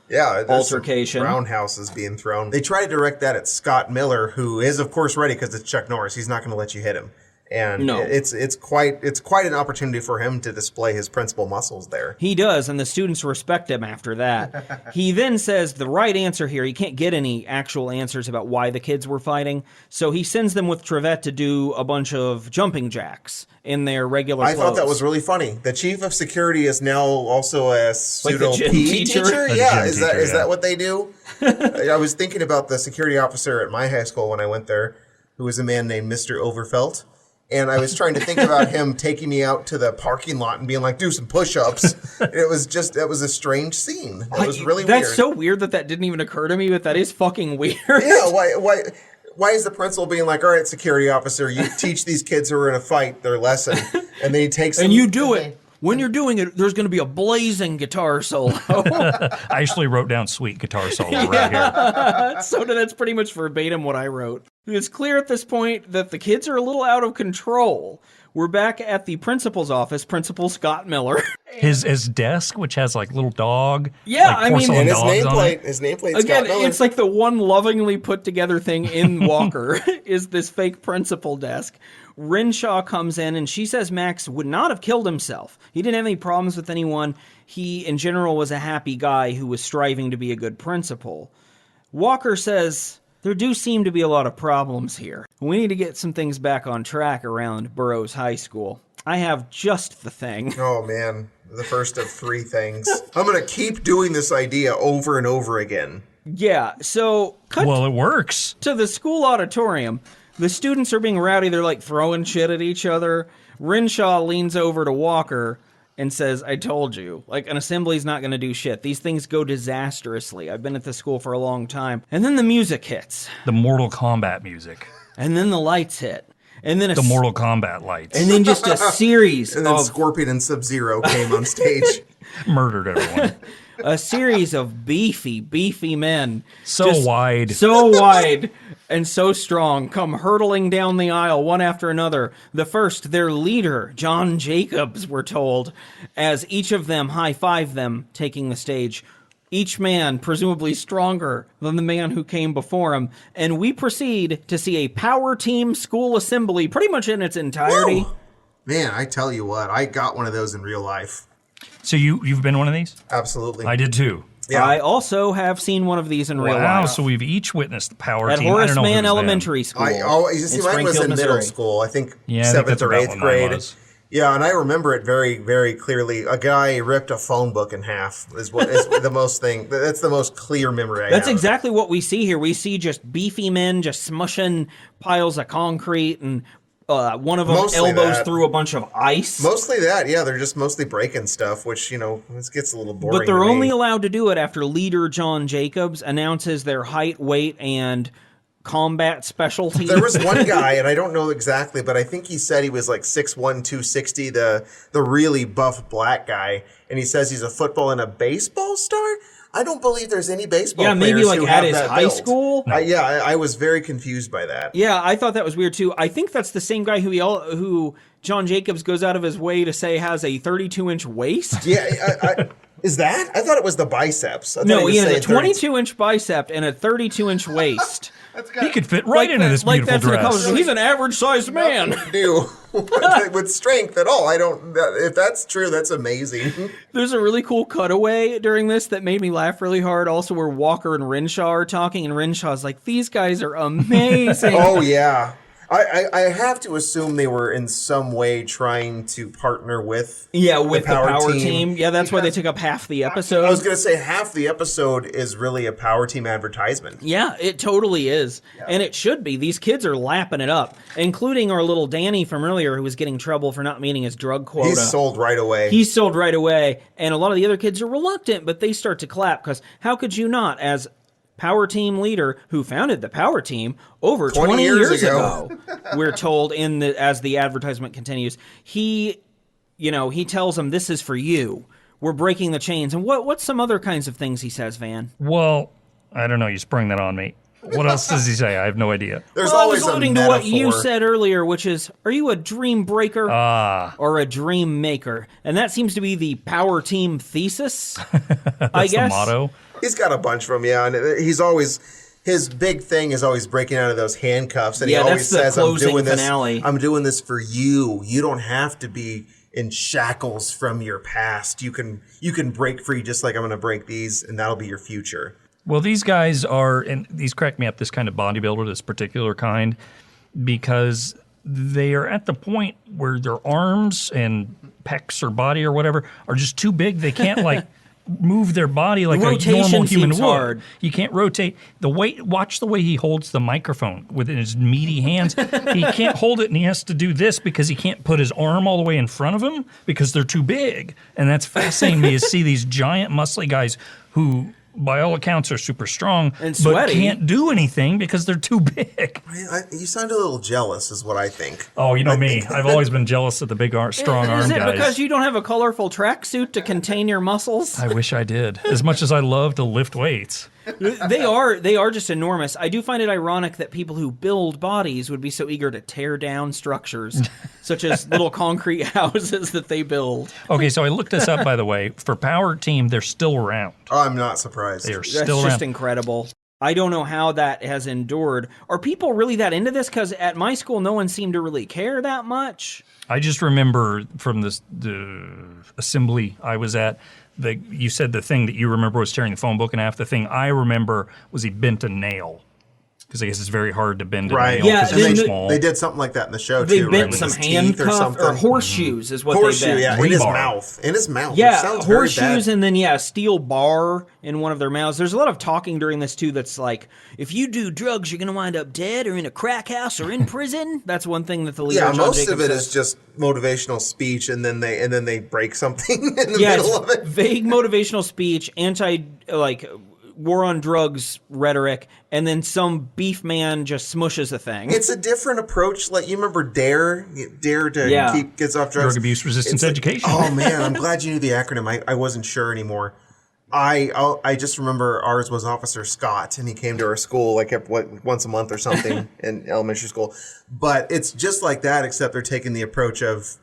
altercation. Roundhouses being thrown. They try to direct that at Scott Miller, who is, of course, ready because it's Chuck Norris. He's not going to let you hit him. And it's quite an opportunity for him to display his principal muscles there. He does, and the students respect him after that. He then says the right answer here, he can't get any actual answers about why the kids were fighting, so he sends them with Trevette to do a bunch of jumping jacks in their regular clothes. I thought that was really funny. The chief of security is now also a pseudo gym PE teacher? Yeah, is that what they do? I was thinking about the security officer at my high school when I went there, who was a man named Mr. Overfelt. And I was trying to think about him taking me out to the parking lot and being like, do some push-ups. It was a strange scene. It was really weird. That's so weird that didn't even occur to me, but that is fucking weird. Yeah, why is the principal being like, all right, security officer, you teach these kids who are in a fight their lesson, and then he takes them. And you do it. When you're doing it, there's going to be a blazing guitar solo. I actually wrote down sweet guitar solo right here. So that's pretty much verbatim what I wrote. It's clear at this point that the kids are a little out of control. We're back at the principal's office, Principal Scott Miller. His desk, which has like little dog, yeah, like I mean, and his nameplate. nameplate. Again, Scott Miller. it's like the one lovingly put together thing in Walker is this fake principal desk. Renshaw comes in and she says Max would not have killed himself. He didn't have any problems with anyone. He, in general, was a happy guy who was striving to be a good principal. Walker says there do seem to be a lot of problems here. We need to get some things back on track around Burroughs High School. I have just the thing. Oh, man. The first of three things. I'm going to keep doing this idea over and over again. Yeah, so it works. To the school auditorium. The students are being rowdy. They're like throwing shit at each other. Renshaw leans over to Walker and says, I told you. Like, an assembly's not going to do shit. These things go disastrously. I've been at this school for a long time. And then the music hits. The Mortal Kombat music. And then the lights hit. And then the Mortal Kombat lights. And then just a series and then Scorpion and Sub-Zero came on stage. Murdered everyone. A series of beefy men. So wide. And so strong, come hurtling down the aisle one after another. The first, their leader, John Jacobs, we're told, as each of them high-five them, taking the stage. Each man presumably stronger than the man who came before him. And we proceed to see a power team school assembly pretty much in its entirety. Whoa. Man, I tell you what, I got one of those in real life. So you've been one of these? Absolutely. I did too. Yeah. I also have seen one of these in real life. Wow, so we've each witnessed the power at team. Horace Mann Elementary School. Mine was in middle school. I think 7th or 8th grade. Yeah, and I remember it very, very clearly. A guy ripped a phone book in half. Is the most thing. That's the most clear memory I That's have. exactly what we see here. We see just beefy men just smushing piles of concrete, and one of them elbows through a bunch of ice. Mostly that, yeah. They're just mostly breaking stuff, which, this gets a little boring. But they're only allowed to do it after leader John Jacobs announces their height, weight, and combat specialty. There was one guy, and I don't know exactly, but I think he said he was like 6'1", 260, the really buff black guy, and he says he's a football and a baseball star? I don't believe there's any baseball players maybe like who at have his that high build. school. I was very confused by that. Yeah, I thought that was weird too. I think that's the same guy who John Jacobs goes out of his way to say has a 32-inch waist. Yeah, is that? I thought it was the biceps. No, he has a 22-inch bicep and a 32-inch waist. He could fit right into this beautiful dress. He's an average-sized man. Do with strength at all. I don't. If that's true, that's amazing. There's a really cool cutaway during this that made me laugh really hard. Also, where Walker and Renshaw are talking, and Renshaw's like, "These guys are amazing." Oh yeah. I have to assume they were in some way trying to partner with the power team. Yeah, that's why they took up half the episode. I was going to say half the episode is really a power team advertisement. Yeah, it totally is. Yeah. And it should be. These kids are lapping it up, including our little Danny from earlier who was getting trouble for not meeting his drug quota. He's sold right away. And a lot of the other kids are reluctant, but they start to clap because how could you not, as power team leader who founded the power team over 20 years ago. We're told as the advertisement continues, he tells them this is for you. we're breaking the chains. And what's some other kinds of things he says, Van? Well, I don't know. You sprung that on me. What else does he say? I have no idea. There's Well, I always was a alluding to metaphor. what you said earlier, which is, are you a dream breaker or a dream maker? And that seems to be the power team thesis, I guess. The motto. He's got a bunch from and he's always his big thing is always breaking out of those handcuffs, and he always that's the says, "I'm closing doing this. finale. I'm doing this for you. You don't have to be in shackles from your past. You can break free, just like I'm going to break these, and that'll be your future." Well, these guys are, and these crack me up, this kind of bodybuilder, this particular kind, because they are at the point where their arms and pecs or body or whatever are just too big. They can't like move their body like a Rotation normal human seems would. hard. You can't rotate. Watch the way he holds the microphone with his meaty hands. He can't hold it, and he has to do this because he can't put his arm all the way in front of him because they're too big. And that's fascinating to me to see these giant, muscly guys who, by all accounts, are super strong, And but sweaty. can't do anything because they're too big. You sound a little jealous, is what I think. Oh, you know me. I've always been jealous of the big, strong arm Is it guys. because you don't have a colorful tracksuit to contain your muscles? I wish I did. As much as I love to lift weights. They are just enormous. I do find it ironic that people who build bodies would be so eager to tear down structures, such as little concrete houses that they build. Okay, so I looked this up, by the way. For Power Team, they're still around. Oh, I'm not surprised. They are That's still just around. incredible. I don't know how that has endured. Are people really that into this? Because at my school, no one seemed to really care that much. I just remember from the assembly I was at, you said the thing that you remember was tearing the phone book in half. The thing I remember was he bent a nail. Because I guess it's very hard to bend a Right. nail Yeah, because then it's the- small. They did something like that in the show They too. bent right? With some his teeth handcuffs or horseshoes is what Horseshoe, they bent. yeah, in his Rebar. mouth. In his mouth. Yeah, Which sounds very horseshoes bad. and then, a steel bar in one of their mouths. There's a lot of talking during this, too, that's like, if you do drugs, you're going to wind up dead or in a crack house or in prison. That's one thing that the leader, Yeah, John most Jacobs, of it says. is just motivational speech, and then they break something in the Yeah, middle it's of it. vague motivational speech, war on drugs rhetoric, and then some beef man just smushes a thing. It's a different approach. Like, you remember DARE to Yeah. keep kids off drugs. Drug abuse resistance It's like, education. oh man, I'm glad you knew the acronym. I wasn't sure anymore. I just remember ours was Officer Scott, and he came to our school like once a month or something in elementary school. But it's just like that, except they're taking the approach of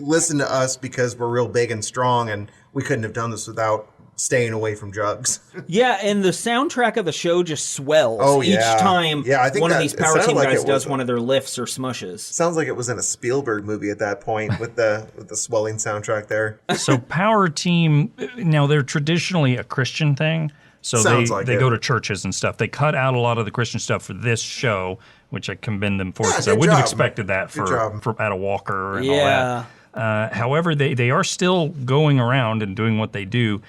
listen to us because we're real big and strong, and we couldn't have done this without staying away from drugs. Yeah, and the soundtrack of the show just swells each yeah. time Yeah, I think one of that- these it power sounded team like guys it does was one of their lifts or smushes. Sounds like it was in a Spielberg movie at that point with the swelling soundtrack there. So Power Team, now they're traditionally a Christian thing. So Sounds like they it. go to churches and stuff. They cut out a lot of the Christian stuff for this show, which I commend them for, Yeah, because I good wouldn't have job. expected that Good job. for at a Walker and Yeah. all that. However, they are still going around and doing what they do.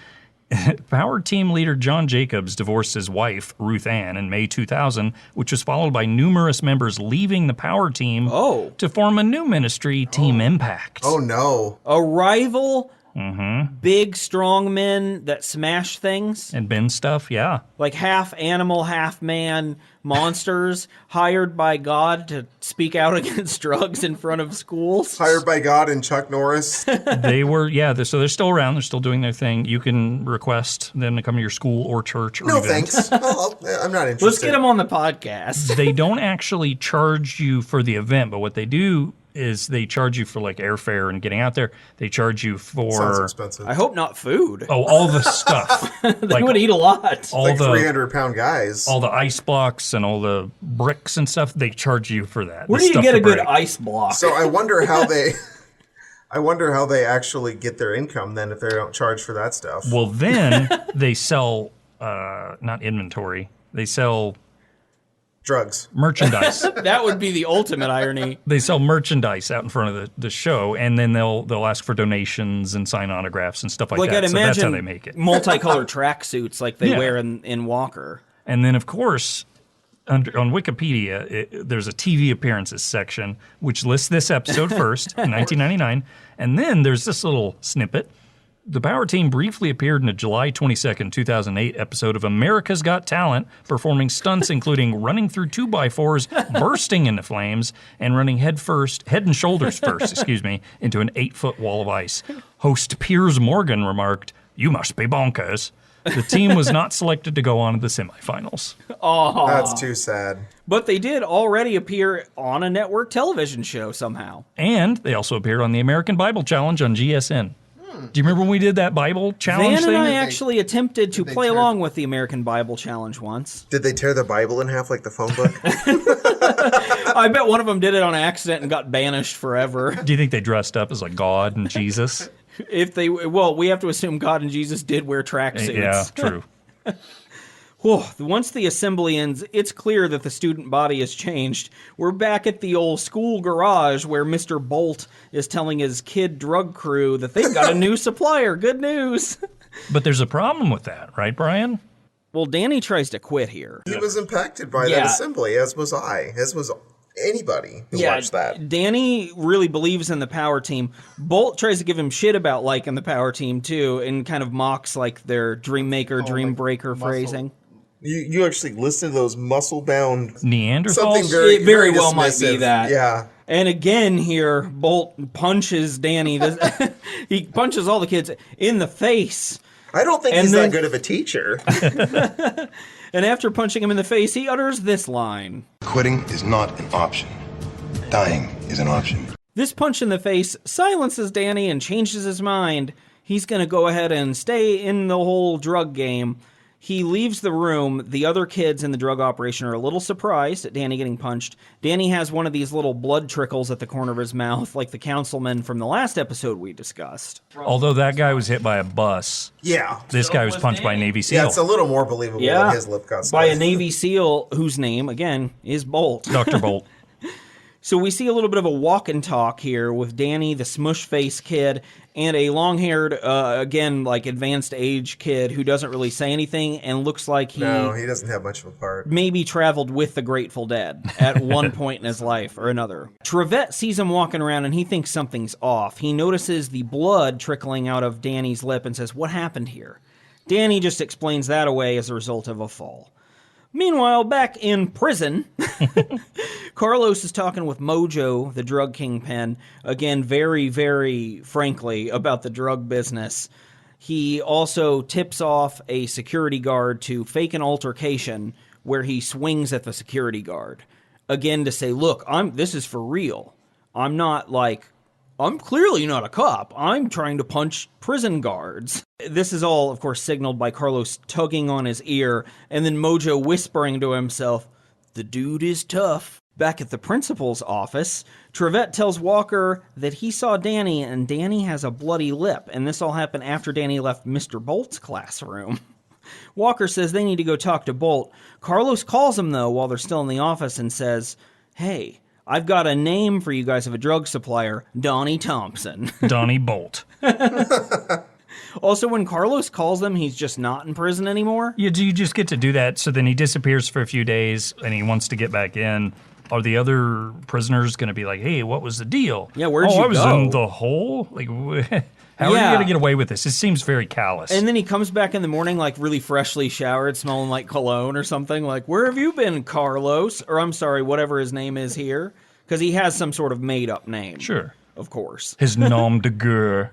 Power Team leader John Jacobs divorced his wife, Ruth Ann, in May 2000, which was followed by numerous members leaving the Power Team to form a new ministry, Team Impact. Oh no. A rival, big, strong men that smash things, And Ben stuff, yeah. like half animal, half man monsters hired by God to speak out against drugs in front of schools. Hired by God and Chuck Norris. They were, so they're still around. They're still doing their thing. You can request them to come to your school or church or No event. thanks. I'm not interested. Let's get them on the podcast. They don't actually charge you for the event, but what they do is they charge you for like airfare and getting out there. They charge you Sounds for expensive. I hope not food. all the stuff. They would eat a lot. all like the 300-pound guys. all the ice blocks and all the bricks and stuff. They charge you for that. Where the do you stuff get to a good break. ice block? So I wonder how they actually get their income then if they don't charge for that stuff. Well, then they sell not inventory. They sell Drugs. merchandise. That would be the ultimate irony. They sell merchandise out in front of the show, and then they'll ask for donations and sign autographs and stuff like Like that. I'd So that's how imagine they make it. multicolored tracksuits like they Yeah. wear in Walker. And then, of course, on Wikipedia, there's a TV appearances section, which lists this episode first in 1999. And then there's this little snippet The Power Team briefly appeared in a July 22nd, 2008 episode of America's Got Talent, performing stunts including running through 2x4s, bursting into flames, and running head and shoulders first, into an 8-foot wall of ice. Host Piers Morgan remarked, "You must be bonkers." The team was not selected to go on to the semifinals. Oh, That's too sad. but they did already appear on a network television show somehow. And they also appeared on the American Bible Challenge on GSN. Do you remember when we did that Bible challenge Van thing? and I actually attempted to play along with the American Bible Challenge once. Did they tear the Bible in half like the phone book? I bet one of them did it on accident and got banished forever. Do you think they dressed up as like God and Jesus? We have to assume God and Jesus did wear tracksuits. Yeah, true. Whew, once the assembly ends, it's clear that the student body has changed. We're back at the old school garage where Mr. Bolt is telling his kid drug crew that they've got a new supplier. Good news. But there's a problem with that, right, Brian? Well, Danny tries to quit here. He was impacted by Yeah. that assembly, as was I, as was anybody who watched that. Danny really believes in the Power Team. Bolt tries to give him shit about liking the Power Team, too, and kind of mocks like their dream maker, dream breaker phrasing. You actually listen to those muscle-bound... Neanderthals? Something It very well might be dismissive. that. Yeah. And again here, Bolt punches Danny. He punches all the kids in the face. I don't think And he's then- that good of a teacher. And after punching him in the face, he utters this line. Quitting is not an option. Dying is an option. This punch in the face silences Danny and changes his mind. He's going to go ahead and stay in the whole drug game. He leaves the room. The other kids in the drug operation are a little surprised at Danny getting punched. Danny has one of these little blood trickles at the corner of his mouth, like the councilman from the last episode we discussed. Although that guy was hit by a bus, Yeah. this guy was punched by a Navy SEAL. Yeah, it's a little more believable when his lip got by a sliced. Navy SEAL whose name, again, is Bolt. Dr. Bolt. So we see a little bit of a walk and talk here with Danny, the smush face kid, and a long-haired, again, like advanced age kid who doesn't really say anything and looks like he No, he doesn't have much of a part. maybe traveled with the Grateful Dead at one point in his life or another. Trevette sees him walking around and he thinks something's off. He notices the blood trickling out of Danny's lip and says, "What happened here?" Danny just explains that away as a result of a fall. Meanwhile, back in prison, Carlos is talking with Mojo, the drug kingpin, again, very, very frankly, about the drug business. He also tips off a security guard to fake an altercation where he swings at the security guard. Again, to say, look, this is for real. I'm clearly not a cop. I'm trying to punch prison guards. This is all, of course, signaled by Carlos tugging on his ear, and then Mojo whispering to himself, "The dude is tough." Back at the principal's office, Trevette tells Walker that he saw Danny, and Danny has a bloody lip, and this all happened after Danny left Mr. Bolt's classroom. Walker says they need to go talk to Bolt. Carlos calls him, though, while they're still in the office and says, "Hey, I've got a name for you guys of a drug supplier, Donnie Thompson." Donnie Bolt. Also, when Carlos calls them, he's just not in prison anymore. Yeah, do you just get to do that? So then he disappears for a few days and he wants to get back in. Are the other prisoners going to be like, "Hey, what was the deal?" Yeah, where'd you I was go? in the hole? Like, how are you Yeah. going to get away with this? It seems very callous. And then he comes back in the morning, like really freshly showered, smelling like cologne or something. Like, "Where have you been, Carlos?" Or I'm sorry, whatever his name is here. Because he has some sort of made-up name. Sure. Of course. His nom de guerre.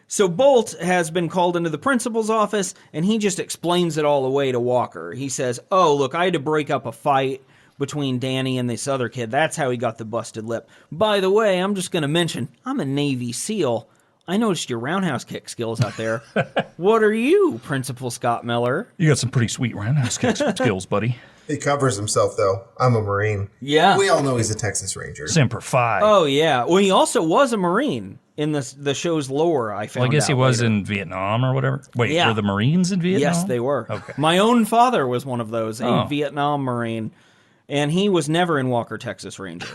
So Bolt has been called into the principal's office, and he just explains it all away to Walker. He says, "Oh, look, I had to break up a fight between Danny and this other kid. That's how he got the busted lip. By the way, I'm just going to mention, I'm a Navy SEAL. I noticed your roundhouse kick skills out there. What are you, Principal Scott Miller?" You got some pretty sweet roundhouse kick skills, buddy. He covers himself, though. I'm a Marine. Yeah. We all know he's a Texas Ranger. Semper Fi. Oh, yeah. Well, he also was a Marine in the show's lore, I found Well, I guess out he was later. in Vietnam or whatever. Wait, Yeah. were the Marines in Vietnam? Yes, they were. Okay. My own father was one of those, a Oh. Vietnam Marine, and he was never in Walker, Texas Ranger,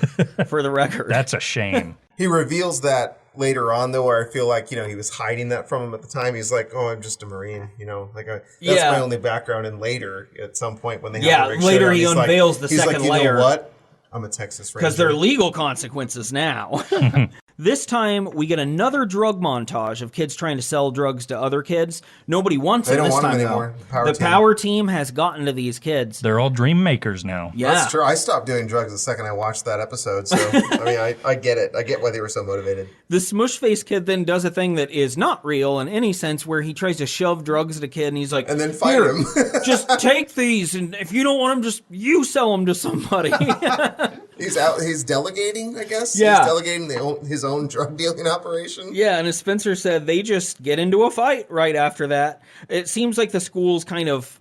for the record. That's a shame. He reveals that later on, though, where I feel like, he was hiding that from him at the time. He's like, "Oh, I'm just a Marine," that's Yeah. my only background. And later, at some point, when they have Yeah, a big later showdown, he he's unveils the he's second like, "You layer." know what? I'm a Texas Ranger." Because there are legal consequences now. This time, we get another drug montage of kids trying to sell drugs to other kids. Nobody wants They it don't this want them time, anymore. though. The power team has gotten to these kids. They're all dream makers now. Yeah. That's true. I stopped doing drugs the second I watched that episode. So, I mean, I get it. I get why they were so motivated. The smush face kid then does a thing that is not real in any sense, where he tries to shove drugs at a kid, and he's like, And then fire him. just take these, and if you don't want them, just you sell them to somebody. He's delegating, I guess. Yeah. He's delegating his own drug dealing operation. Yeah, and as Spencer said, they just get into a fight right after that. It seems like the school's kind of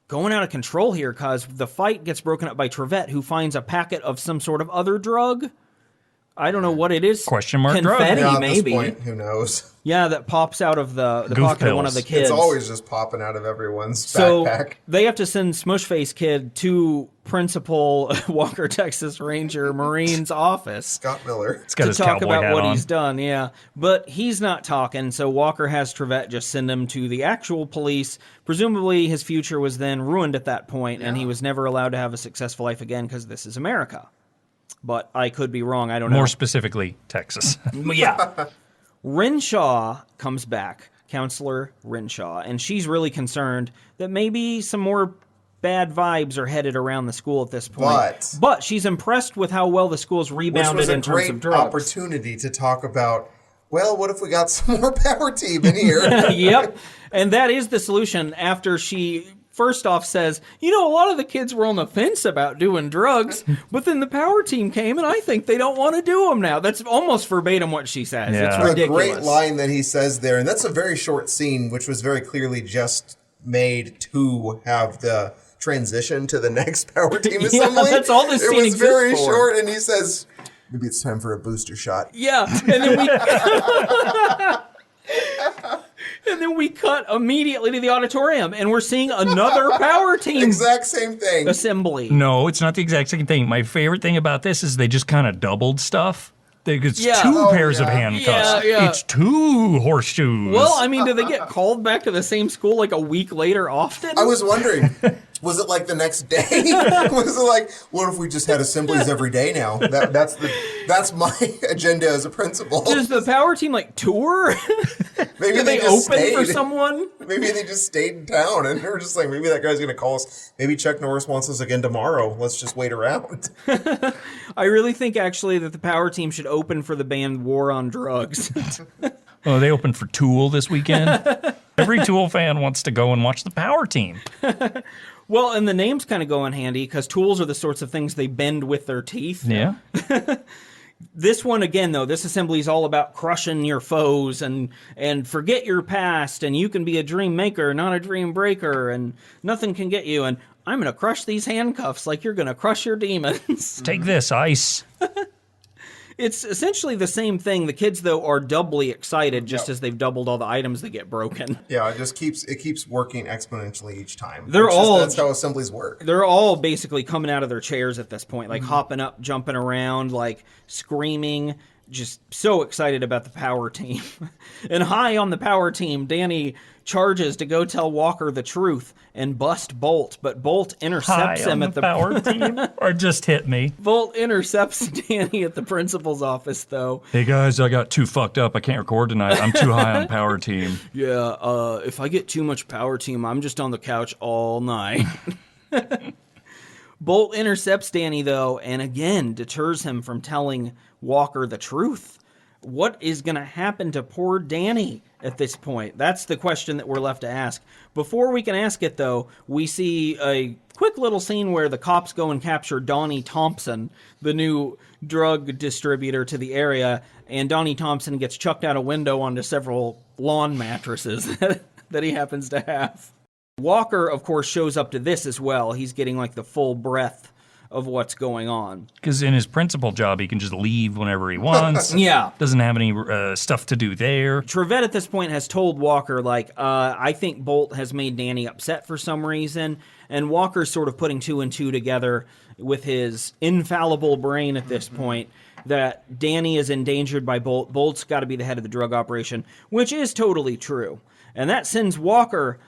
going out of control here, because the fight gets broken up by Trevette, who finds a packet of some sort of other drug. I don't know what it is. Question mark drug. Confetti, Yeah, at maybe. this point, who knows? Yeah, that pops out of the Goof pocket of one of pills. the kids. It's always just popping out of everyone's So backpack. they have to send Smushface Kid to Principal Walker, Texas Ranger Marine's office Scott Miller. It's got to his talk cowboy about hat what on. he's done. Yeah, but he's not talking. So Walker has Trevette just send him to the actual police. Presumably, his future was then ruined at that point, and he was never allowed to have a successful life again because this is America. But I could be wrong. I don't know. More specifically, Texas. Yeah. Renshaw comes back, Counselor Renshaw, and she's really concerned that maybe some more bad vibes are headed around the school at this point. But she's impressed with how well the school's Which rebounded was a in terms great of drugs. opportunity to talk about, well, what if we got some more power team in here? Yep. And that is the solution after she first off says, you know, a lot of the kids were on the fence about doing drugs, but then the power team came and I think they don't want to do them now. That's almost verbatim what she says. Yeah. It's A ridiculous. great line that he says there, and that's a very short scene, which was very clearly just made to have the transition to the next power team assembly. that's all this It scene was exists very for. short, and he says, maybe it's time for a booster shot. Yeah, and then we and then we cut immediately to the auditorium, and we're seeing another power team Exact same thing. assembly. No, it's not the exact same thing. My favorite thing about this is they just kind of doubled stuff. It's Yeah. two Oh, pairs of yeah. handcuffs. Yeah. It's two horseshoes. Well, I mean, do they get called back to the same school like a week later often? I was wondering, was it like the next day? Was it like, what if we just had assemblies every day now? That's my agenda as a principal. Does the power team like tour? Maybe Do they just open stayed. for someone? Maybe they just stayed in town, and they were just like, maybe that guy's going to call us. Maybe Chuck Norris wants us again tomorrow. Let's just wait around. I really think actually that the power team should open for the band War on Drugs. Oh, they opened for Tool this weekend. Every Tool fan wants to go and watch the power team. Well, and the names kind of go in handy because tools are the sorts of things they bend with their teeth. Yeah. This one, again, though, this assembly is all about crushing your foes and forget your past, and you can be a dream maker, not a dream breaker, and nothing can get you, and I'm going to crush these handcuffs like you're going to crush your demons. Take this, ice. It's essentially the same thing. The kids, though, are doubly excited just as they've doubled all the items that get broken. Yeah, it keeps working exponentially each time. That's how assemblies work. They're all basically coming out of their chairs at this point, like hopping up, jumping around, like screaming, just so excited about the power team. And high on the power team, Danny charges to go tell Walker the truth and bust Bolt, but Bolt intercepts him at the power team. Or just hit me. Bolt intercepts Danny at the principal's office, though. Hey guys, I got too fucked up. I can't record tonight. I'm too high on power team. Yeah, if I get too much power team, I'm just on the couch all night. Bolt intercepts Danny, though, and again deters him from telling Walker the truth. What is going to happen to poor Danny at this point? That's the question that we're left to ask. Before we can ask it, though, we see a quick little scene where the cops go and capture Donnie Thompson, the new drug distributor to the area, and Donnie Thompson gets chucked out a window onto several lawn mattresses that he happens to have. Walker, of course, shows up to this as well. He's getting like the full breadth of what's going on. Because in his principal job, he can just leave whenever he wants. Yeah. Doesn't have any stuff to do there. Trevette at this point has told Walker, like, I think Bolt has made Danny upset for some reason. And Walker's sort of putting two and two together with his infallible brain at this point that Danny is endangered by Bolt. Bolt's got to be the head of the drug operation, which is totally true. And that sends Walker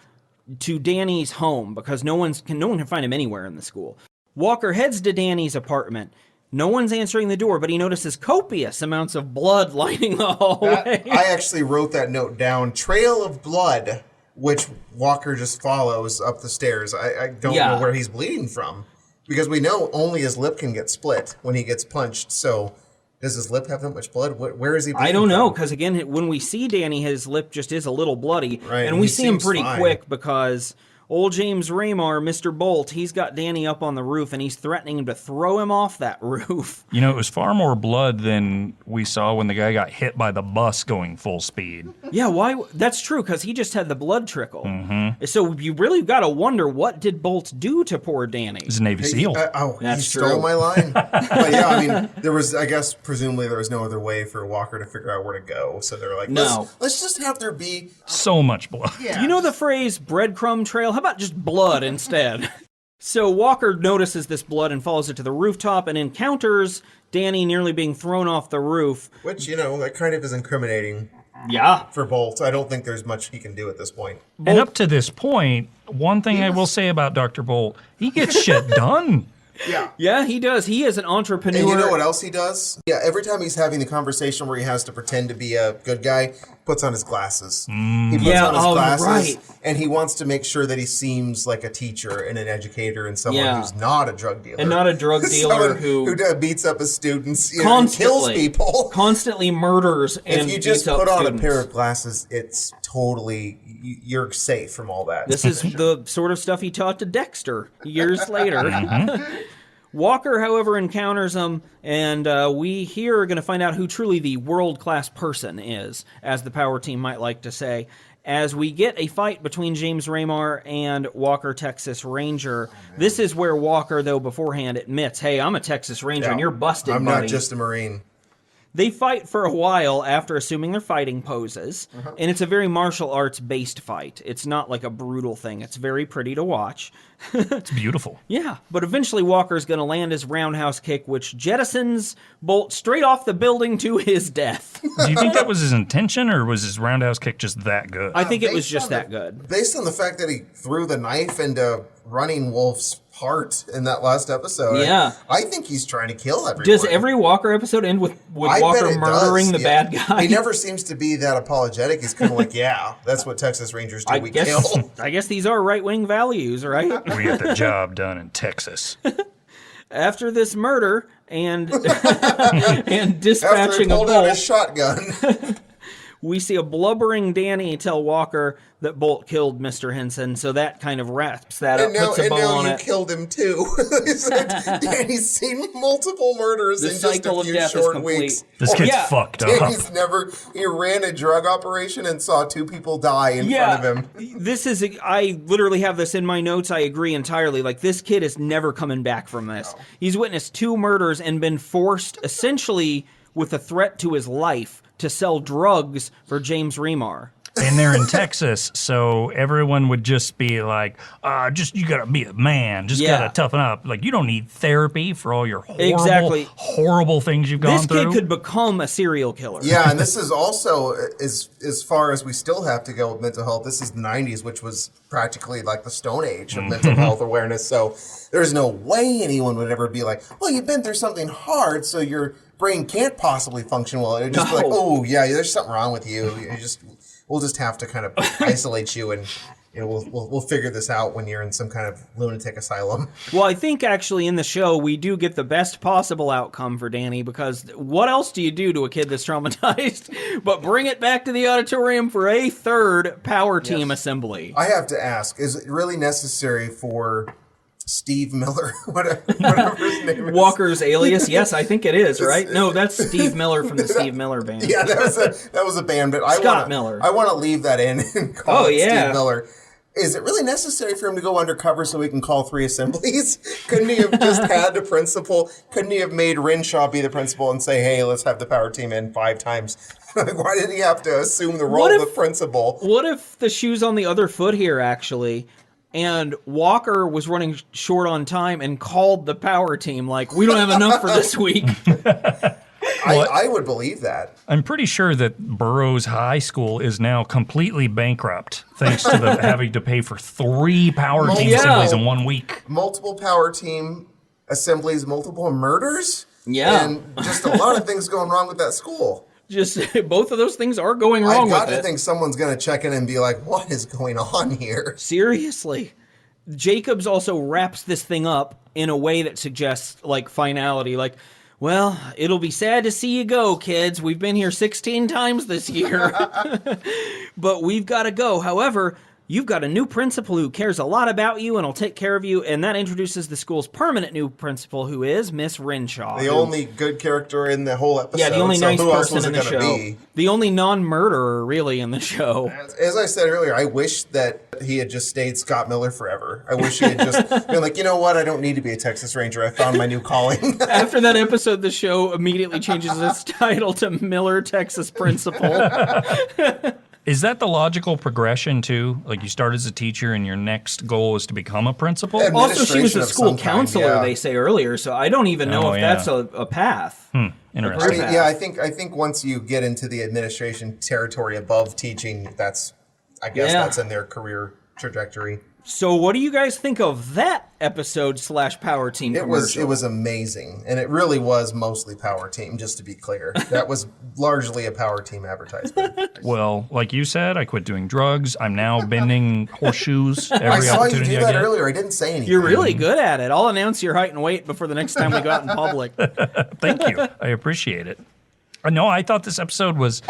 to Danny's home because no one can find him anywhere in the school. Walker heads to Danny's apartment, No one's answering the door, but he notices copious amounts of blood lining the hallway. I actually wrote that note down. Trail of blood, which Walker just follows up the stairs. I don't know where he's bleeding from. Because we know only his lip can get split when he gets punched. So does his lip have that much blood? Where is he bleeding I don't know, from? because again, when we see Danny, his lip just is a little bloody. Right, and we he see him seems pretty fine. quick because old James Remar, Mr. Bolt, he's got Danny up on the roof and he's threatening him to throw him off that roof. You know, it was far more blood than we saw when the guy got hit by the bus going full speed. Yeah, why? That's true, because he just had the blood trickle. Mm-hmm. So you really got to wonder, what did Bolt do to poor Danny? He's a Navy SEAL. That's he stole true. my line. But yeah, I mean, there was, I guess, presumably there was no other way for Walker to figure out where to go. So they're like, let's just have there be So much blood. You know the phrase breadcrumb trail? How about just blood instead? So Walker notices this blood and follows it to the rooftop and encounters Danny nearly being thrown off the roof. Which, that kind of is incriminating Yeah. for Bolt. I don't think there's much he can do at this point. And up to this point, one thing I will say about Dr. Bolt, he gets shit done. Yeah, he does. He is an entrepreneur. And you know what else he does? Yeah, every time he's having the conversation where he has to pretend to be a good guy, puts on his glasses. He puts on his glasses, and he wants to make sure that he seems like a teacher and an educator and someone who's not a drug dealer. And not a drug dealer Someone who beats up his students, and kills people. Constantly murders and If you just beats up put on students. a pair of glasses, it's totally, you're safe from all that. This is the sort of stuff he taught to Dexter years later. Walker, however, encounters him, and we here are going to find out who truly the world-class person is, as the power team might like to say, as we get a fight between James Remar and Walker, Texas Ranger. This is where Walker, though, beforehand admits, hey, I'm a Texas Ranger, and you're busted, I'm buddy. not just a Marine. They fight for a while after assuming their fighting poses, and it's a very martial arts-based fight. It's not like a brutal thing. It's very pretty to watch. It's beautiful. Yeah, but eventually Walker's going to land his roundhouse kick, which jettisons Bolt straight off the building to his death. Do you think that was his intention, or was his roundhouse kick just that good? I think it was Based just on that good. Based on the fact that he threw the knife into Running Wolf's heart in that last episode, Yeah. I think he's trying to kill everyone. Does every Walker episode end with I bet Walker it murdering does, the bad guy? He never seems to be that apologetic. He's kind of like, yeah, that's what Texas Rangers do. We kill. I guess these are right-wing values, right? We get the job done in Texas. After this murder and and After he dispatching a pulled out Bolt, his shotgun. we see a blubbering Danny tell Walker that Bolt killed Mr. Henson, so that kind of wraps that up, puts a bow on you it. killed him too. He said Danny's seen multiple murders The in just a cycle of few death is short complete. weeks. This kid's yeah. fucked up. He ran a drug operation and saw 2 people die in front of him. This is, I literally have this in my notes. I agree entirely. Like, this kid is never coming back from this. No. He's witnessed 2 murders and been forced, essentially, with a threat to his life, to sell drugs for James Remar. And they're in Texas, so everyone would just be like, you gotta be a man, just gotta toughen up. Like, you don't need therapy for all your horrible things you've gone through. This kid could become a serial killer. Yeah, and this is also, as far as we still have to go with mental health, this is the 90s, which was practically like the Stone Age of mental health awareness. So there's no way anyone would ever be like, well, you've been through something hard, so your brain can't possibly function well. It'd just be like, oh, yeah, there's something wrong with you. We'll just have to kind of isolate you, and we'll figure this out when you're in some kind of lunatic asylum. Well, I think actually in the show we do get the best possible outcome for Danny, because what else do you do to a kid that's traumatized but bring it back to the auditorium for a third power team assembly? I have to ask, is it really necessary for Steve Miller, whatever his name is? Walker's alias? Yes, I think it is, right? No, that's Steve Miller from the Steve Miller Band. Yeah, that was a band, but Scott Miller. I want to leave that in and call it Steve Miller. Is it really necessary for him to go undercover so he can call 3 assemblies? Couldn't he have just had the principal? Couldn't he have made Renshaw be the principal and say, hey, let's have the power team in 5 times? Why did he have to assume the role of the principal? What if the shoe's on the other foot here, actually? And Walker was running short on time and called the power team like, we don't have enough for this week. I would believe that. I'm pretty sure that Burroughs High School is now completely bankrupt thanks to the having to pay for 3 power team assemblies in 1 week. Multiple power team assemblies, multiple murders? Yeah. And just a lot of things going wrong with that school. Just both of those things are going wrong with it. I got to think someone's going to check in and be like, what is going on here? Seriously. Jacobs also wraps this thing up in a way that suggests, like, finality. Like, well, it'll be sad to see you go, kids. We've been here 16 times this year. But we've got to go. However, you've got a new principal who cares a lot about you and will take care of you, and that introduces the school's permanent new principal, who is Miss Renshaw. The only good character in the whole episode. Yeah, the only nice who else person was in it the gonna show. be? The only non-murderer, really, in the show. As I said earlier, I wish that he had just stayed Scott Miller forever. I wish he had just been like, you know what? I don't need to be a Texas Ranger. I found my new calling. After that episode, the show immediately changes its title to Miller, Texas Principal. Is that the logical progression, too? Like, you start as a teacher and your next goal is to become a principal? Yeah. Also, she was Administration a of school some kind, counselor, yeah. they say earlier, so I don't even know Oh, if yeah. that's a path. Interesting. I mean, yeah, I think once you get into the administration territory above teaching, I guess Yeah. that's in their career trajectory. So what do you guys think of that episode / Power Team It commercial? was amazing, and it really was mostly Power Team. Just to be clear, that was largely a Power Team advertisement. Well, like you said, I quit doing drugs. I'm now bending horseshoes every I saw you opportunity do I that get. earlier. I didn't say anything. You're really good at it. I'll announce your height and weight before the next time we go out in public. Thank you. I appreciate it. No, I thought this episode was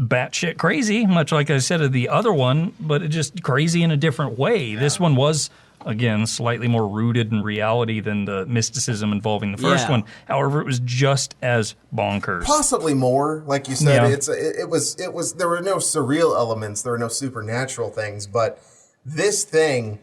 batshit crazy, much like I said of the other one, but it just crazy in a different way. Yeah. This one was, again, slightly more rooted in reality than the mysticism involving the first one. However, it was just as bonkers. Possibly more, like you said. Yeah. It was. There were no surreal elements. There were no supernatural things. But this thing,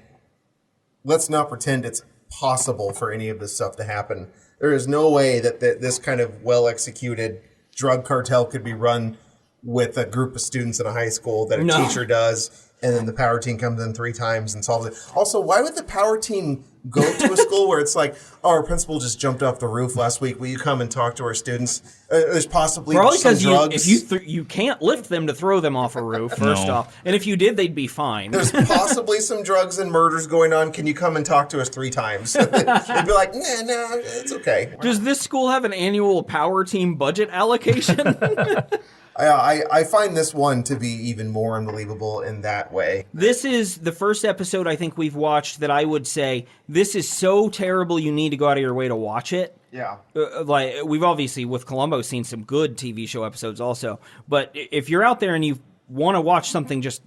let's not pretend it's possible for any of this stuff to happen. There is no way that this kind of well executed drug cartel could be run with a group of students in a high school that a teacher does, and then the Power Team comes in 3 times and solves it. Also, why would the Power Team go to a school where it's like, oh, our principal just jumped off the roof last week. Will you come and talk to our students? There's possibly Probably some because drugs. you can't lift them to throw them off a roof, first off. And if you did, they'd be fine. There's possibly some drugs and murders going on. Can you come and talk to us 3 times? They'd be like, nah, it's okay. Does this school have an annual Power Team budget allocation? I find this one to be even more unbelievable in that way. This is the first episode I think we've watched that I would say, this is so terrible you need to go out of your way to watch it. Yeah. Like, we've obviously, with Columbo, seen some good TV show episodes also. But if you're out there and you want to watch something just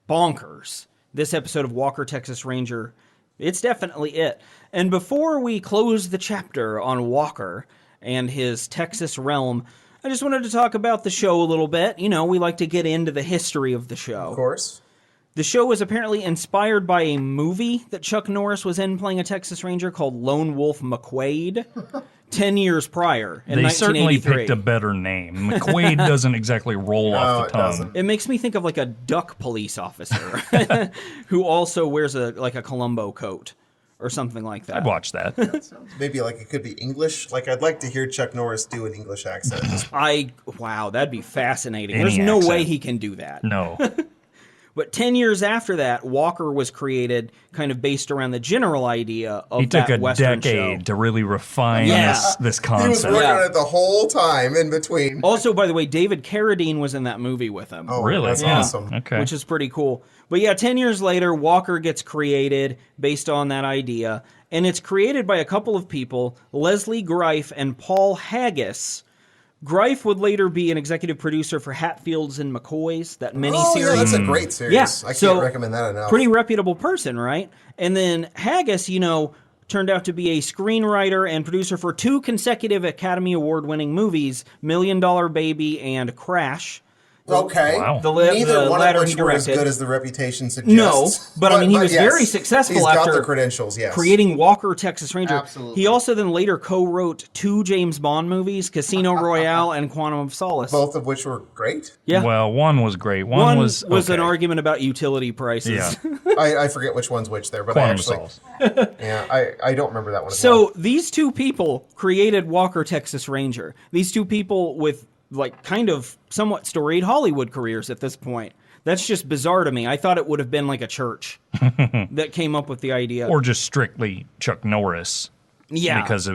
bonkers, this episode of Walker, Texas Ranger, it's definitely it. And before we close the chapter on Walker and his Texas realm, I just wanted to talk about the show a little bit. You know, we like to get into the history of the show. Of course. The show was apparently inspired by a movie that Chuck Norris was in playing a Texas Ranger called Lone Wolf McQuade 10 years prior in They certainly 1983. picked a better name. McQuade doesn't exactly roll off the tongue. doesn't. It makes me think of like a duck police officer who also wears a Columbo coat or something like that. I'd watch that. Maybe like it could be English. Like I'd like to hear Chuck Norris do an English accent. Wow, that'd be fascinating. Any There's no accent. way he can do that. No. But 10 years after that, Walker was created kind of based around the general idea of He took that a Western decade show. to really refine Yeah. this He was concept. working on it the whole time in between. Also, by the way, David Carradine was in that movie with him. Oh, Really? That's Yeah. awesome. Okay. Which is pretty cool. But yeah, 10 years later, Walker gets created based on that idea. And it's created by a couple of people, Leslie Greif and Paul Haggis. Greif would later be an executive producer for Hatfields and McCoys, that miniseries. Oh, yeah, that's a great series. Yeah, I can't so recommend that enough. Pretty reputable person, right? And then Haggis, turned out to be a screenwriter and producer for 2 consecutive Academy Award-winning movies, $1 Million Baby and Crash. Okay. Wow. Neither one of latter which he were as directed. good as the reputation suggests. No, but I mean, he was yes, very successful he's after got the credentials, yes. creating Walker, Texas Ranger. Absolutely. He also then later co-wrote 2 James Bond movies, Casino Royale and Quantum of Solace. Both of which were great. Yeah. Well, one was great. One was an okay. argument about utility prices. Yeah. I forget which one's which there, but Quantum I actually... Solace. Yeah, I don't remember that one as So well. these 2 people created Walker, Texas Ranger. These 2 people with kind of somewhat storied Hollywood careers at this point. That's just bizarre to me. I thought it would have been like a church that came up with the idea. Or just strictly Chuck Norris. Yeah. because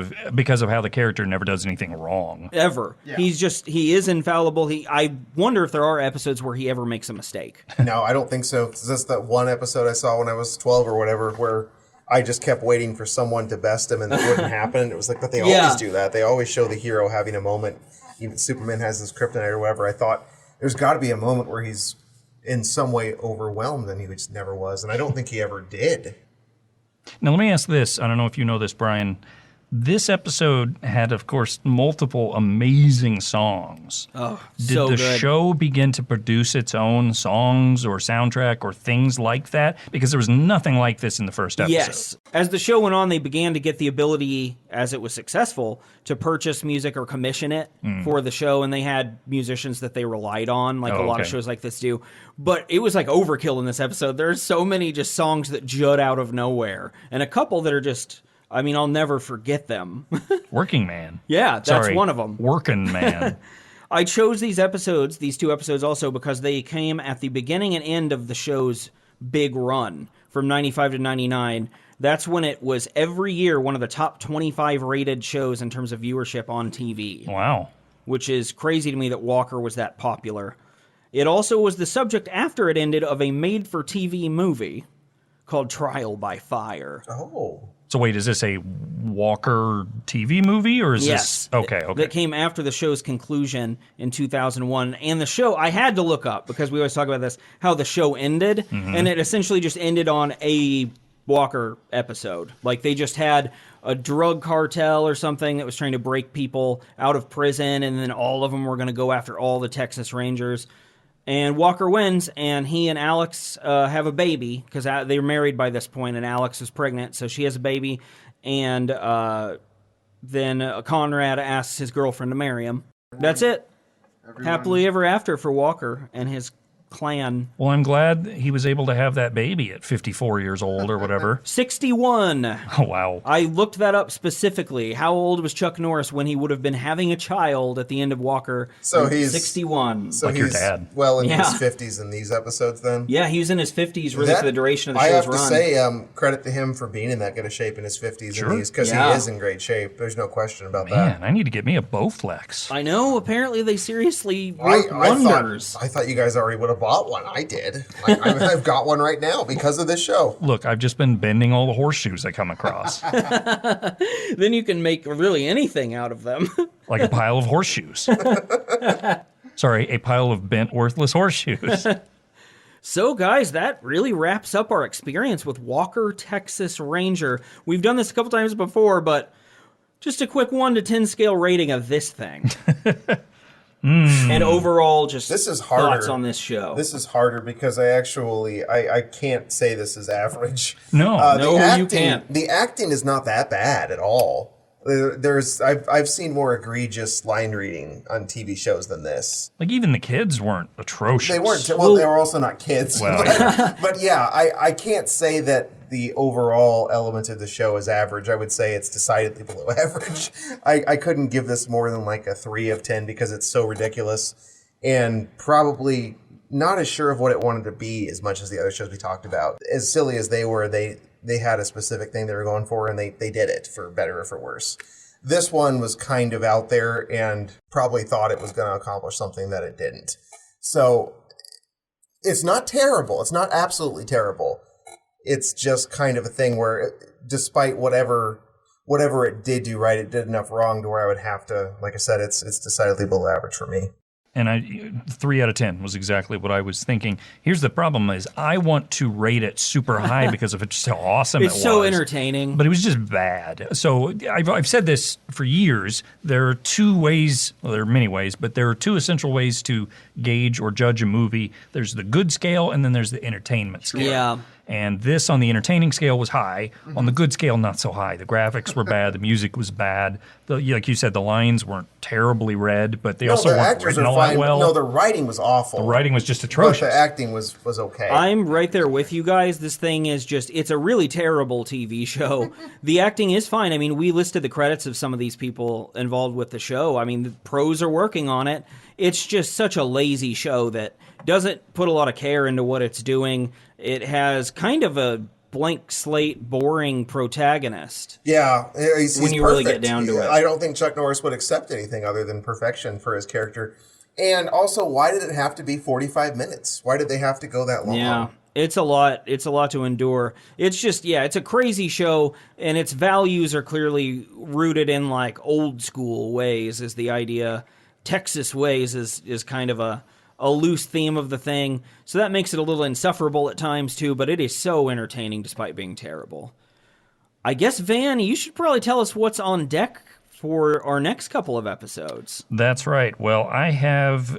of how the character never does anything wrong. Ever. He is infallible. I wonder if there are episodes where he ever makes a mistake. No, I don't think so. 'Cause that's that one episode I saw when I was 12 or whatever, where I just kept waiting for someone to best him and it wouldn't happen. It was like, but they always do that. They always show the hero having a moment. Even Superman has his kryptonite or whatever. I thought there's got to be a moment where he's in some way overwhelmed, and he just never was. And I don't think he ever did. Now, let me ask this. I don't know if you know this, Brian. This episode had, of course, multiple amazing songs. Oh, Did so the good. show begin to produce its own songs or soundtrack or things like that? Because there was nothing like this in the first episode. Yes. As the show went on, they began to get the ability, as it was successful, to purchase music or commission it for the show, and they had musicians that they relied on, like a lot of shows like this do. But it was like overkill in this episode. There's so many just songs that jut out of nowhere, and a couple that are just... I mean, I'll never forget them. Working Man. Yeah, that's one of them. Working Man. I chose these two episodes also because they came at the beginning and end of the show's big run from 95 to 99. That's when it was every year one of the top 25 rated shows in terms of viewership on TV. Wow. Which is crazy to me that Walker was that popular. It also was the subject after it ended of a made-for-TV movie called Trial by Fire. Oh. So wait, is this a Walker TV movie or is this okay? That came after the show's conclusion in 2001. And the show, I had to look up because we always talk about this, how the show ended, and it essentially just ended on a Walker episode. Like they just had a drug cartel or something that was trying to break people out of prison, and then all of them were going to go after all the Texas Rangers. And Walker wins, and he and Alex have a baby, because they're married by this point, and Alex is pregnant, so she has a baby. And then Conrad asks his girlfriend to marry him. That's it. Happily ever after for Walker and his clan. Well, I'm glad he was able to have that baby at 54 years old or whatever. 61. Oh, wow. I looked that up specifically. How old was Chuck Norris when he would have been having a child at the end of Walker? So he's 61. So Like he's your dad. well in Yeah. his 50s in these episodes then? Yeah, he was in his 50s really for the duration of the I show's have to run. say, credit to him for being in that good of shape in his 50s Sure. and these, because Yeah. he is in great shape. There's no question about Man, that. I need to get me a Bowflex. I know, apparently they seriously work I wonders. thought you guys already would have bought one. I did. I've got one right now because of this show. Look, I've just been bending all the horseshoes I come across. Then you can make really anything out of them. Like a pile of horseshoes. Sorry, a pile of bent, worthless horseshoes. So, guys, that really wraps up our experience with Walker, Texas Ranger. We've done this a couple times before, but just a quick 1 to 10 scale rating of this thing. And overall, just This is harder. thoughts on this show. This is harder because I can't say this is average. No. You can't. The acting is not that bad at all. I've seen more egregious line reading on TV shows than this. Like, even the kids weren't atrocious. They weren't. Well, they were also not kids. Well, but yeah, I can't say that the overall element of the show is average. I would say it's decidedly below average. I couldn't give this more than like a 3 of 10 because it's so ridiculous and probably not as sure of what it wanted to be as much as the other shows we talked about. As silly as they were, they had a specific thing they were going for and they did it, for better or for worse. This one was kind of out there and probably thought it was going to accomplish something that it didn't. So it's not terrible. It's not absolutely terrible. It's just kind of a thing where, despite whatever it did do right, it did enough wrong to where I would have to, like I said, it's decidedly below average for me. And 3 out of 10 was exactly what I was thinking. Here's the problem is I want to rate it super high because of just how awesome it's it was. so entertaining. But it was just bad. So I've said this for years. There are 2 ways, well, there are many ways, but there are 2 essential ways to gauge or judge a movie. There's the good scale and then there's the entertainment scale. Yeah. And this on the entertaining scale was high. On the good scale, not so high. The graphics were bad. The music was bad. Like you said, the lines weren't terribly read, but they also weren't written all that well. No, the writing was awful. The writing was just But atrocious. the acting was okay. I'm right there with you guys. This thing is just, it's a really terrible TV show. The acting is fine. I mean, we listed the credits of some of these people involved with the show. I mean, the pros are working on it. It's just such a lazy show that doesn't put a lot of care into what it's doing. It has kind of a blank slate, boring protagonist. Yeah, he's when you perfect. really get down to it. I don't think Chuck Norris would accept anything other than perfection for his character. And also, why did it have to be 45 minutes? Why did they have to go that long? Yeah, it's a lot. It's a lot to endure. It's just, it's a crazy show, and its values are clearly rooted in like old school ways. Is the idea? Texas ways is kind of a loose theme of the thing, so that makes it a little insufferable at times too. But it is so entertaining despite being terrible. I guess Van, you should probably tell us what's on deck for our next couple of episodes. That's right. Well, I have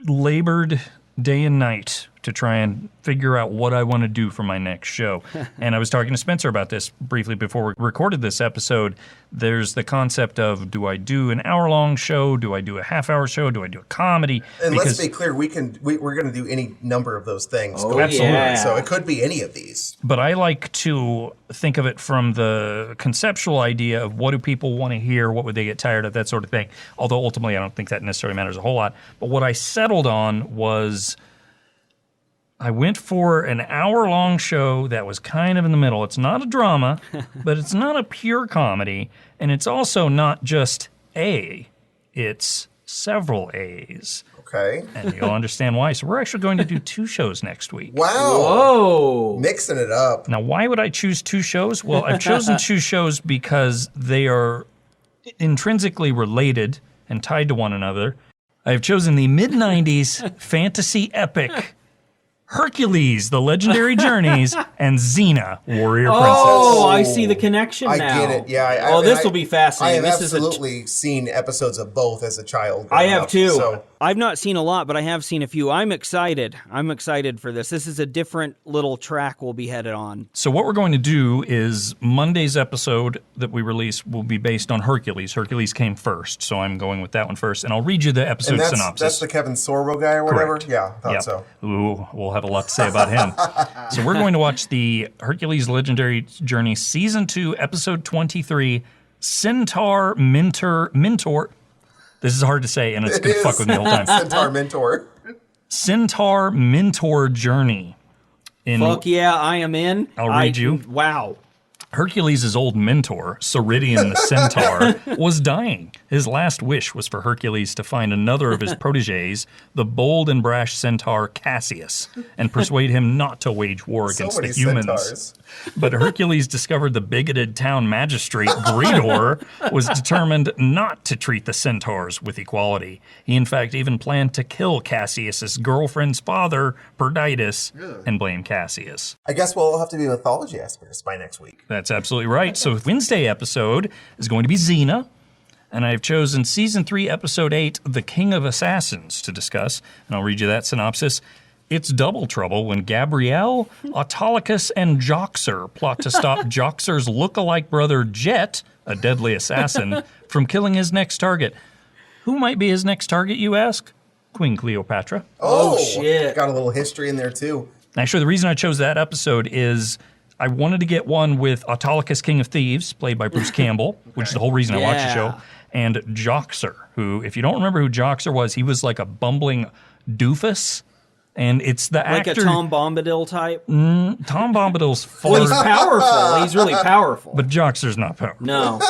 labored day and night to try and figure out what I want to do for my next show. And I was talking to Spencer about this briefly before we recorded this episode. There's the concept of, do I do an hour-long show? Do I do a half-hour show? Do I do a comedy? And let's be clear, we're going to do any number of those things. Absolutely. Yeah. So it could be any of these. But I like to think of it from the conceptual idea of what do people want to hear, what would they get tired of, that sort of thing. Although ultimately I don't think that necessarily matters a whole lot. But what I settled on was I went for an hour-long show that was kind of in the middle. It's not a drama, but it's not a pure comedy, and it's also not just A. It's several A's. Okay. And you'll understand why. So we're actually going to do 2 shows next week. Wow. Whoa! Mixing it up. Now, why would I choose 2 shows? Well, I've chosen 2 shows because they are intrinsically related and tied to one another. I've chosen the mid-90s fantasy epic Hercules, The Legendary Journeys, and Xena, Warrior Princess. Oh, I see the connection I now. get it. Yeah. This will be fascinating. I have This absolutely seen episodes of both as a child. I growing have up, too. So. I've not seen a lot, but I have seen a few. I'm excited. I'm excited for this. This is a different little track we'll be headed on. So what we're going to do is Monday's episode that we release will be based on Hercules. Hercules came first, so I'm going with that one first, and I'll read you the episode And synopsis. that's the Kevin Sorbo guy or whatever? Correct. Yeah, thought Yep. so. Ooh, we'll have a lot to say about him. So we're going to watch the Hercules Legendary Journey Season 2, Episode 23, Centaur Mentor. This is hard to say, and it's going to fuck with me the whole time. Centaur Mentor. Centaur Mentor Journey. Fuck yeah, I am in. I'll read you. Wow. Hercules' old mentor, Ceridian the Centaur, was dying. His last wish was for Hercules to find another of his protégés, the bold and brash centaur Cassius, and persuade him not to wage war So against many the humans. centaurs. But Hercules discovered the bigoted town magistrate, Greedor, was determined not to treat the centaurs with equality. He, in fact, even planned to kill Cassius's girlfriend's father, Perditus, and blame Cassius. I guess we'll have to be mythology experts by next week. That's absolutely right. So Wednesday episode is going to be Xena, and I've chosen Season 3, Episode 8, The King of Assassins, to discuss, and I'll read you that synopsis. It's double trouble when Gabrielle, Autolycus, and Joxer plot to stop Joxer's look-alike brother Jet, a deadly assassin, from killing his next target. Who might be his next target, you ask? Queen Cleopatra. Oh, shit. Got a little history in there, too. Actually, the reason I chose that episode is I wanted to get one with Autolycus, King of Thieves, played by Bruce Campbell, which is the whole reason I watched the show, and Joxer, who, if you don't remember who Joxer was, he was like a bumbling doofus. And it's the Like actor. a Tom Bombadil type? Tom Bombadil's far. Well, he's powerful. He's really powerful. But Joxer's not powerful. No.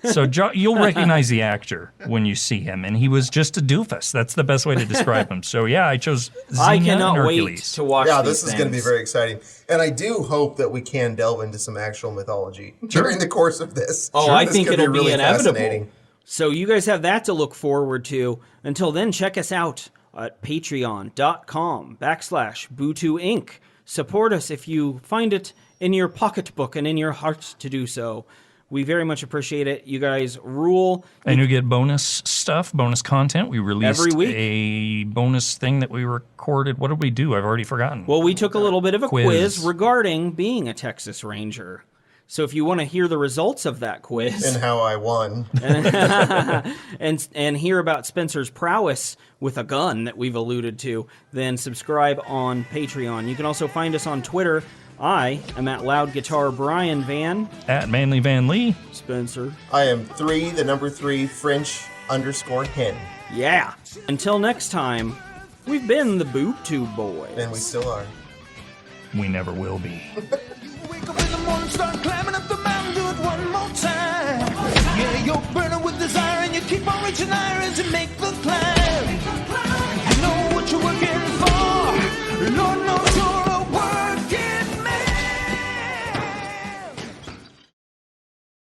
So you'll recognize the actor when you see him, and he was just a doofus. That's the best way to describe him. So yeah, I chose Xena I and cannot wait Hercules. to watch Yeah, these this is going to be things. very exciting. And I do hope that we can delve into some actual mythology during the course of this. Oh, I This think could it'll be really inevitable. fascinating. So you guys have that to look forward to. Until then, check us out at patreon.com/Bootu Inc. Support us if you find it in your pocketbook and in your heart to do so. We very much appreciate it. You guys rule. And you get bonus stuff, bonus content. We released Every week. a bonus thing that we recorded. What did we do? I've already forgotten. Well, we took a little bit of a Quiz. quiz regarding being a Texas Ranger. So if you want to hear the results of that quiz And how I won. and hear about Spencer's prowess with a gun that we've alluded to, then subscribe on Patreon. You can also find us on Twitter. I am at Loud Guitar Brian Van. At Manly Van Lee. Spencer. I am 3 French_hen. Yeah. Until next time, we've been the Boob Tube Boys. And we still are. we never will be. Wake up in the morning, start climbing up the mountain, do it one more time. Yeah, you're burning with desire and you keep on reaching higher as you make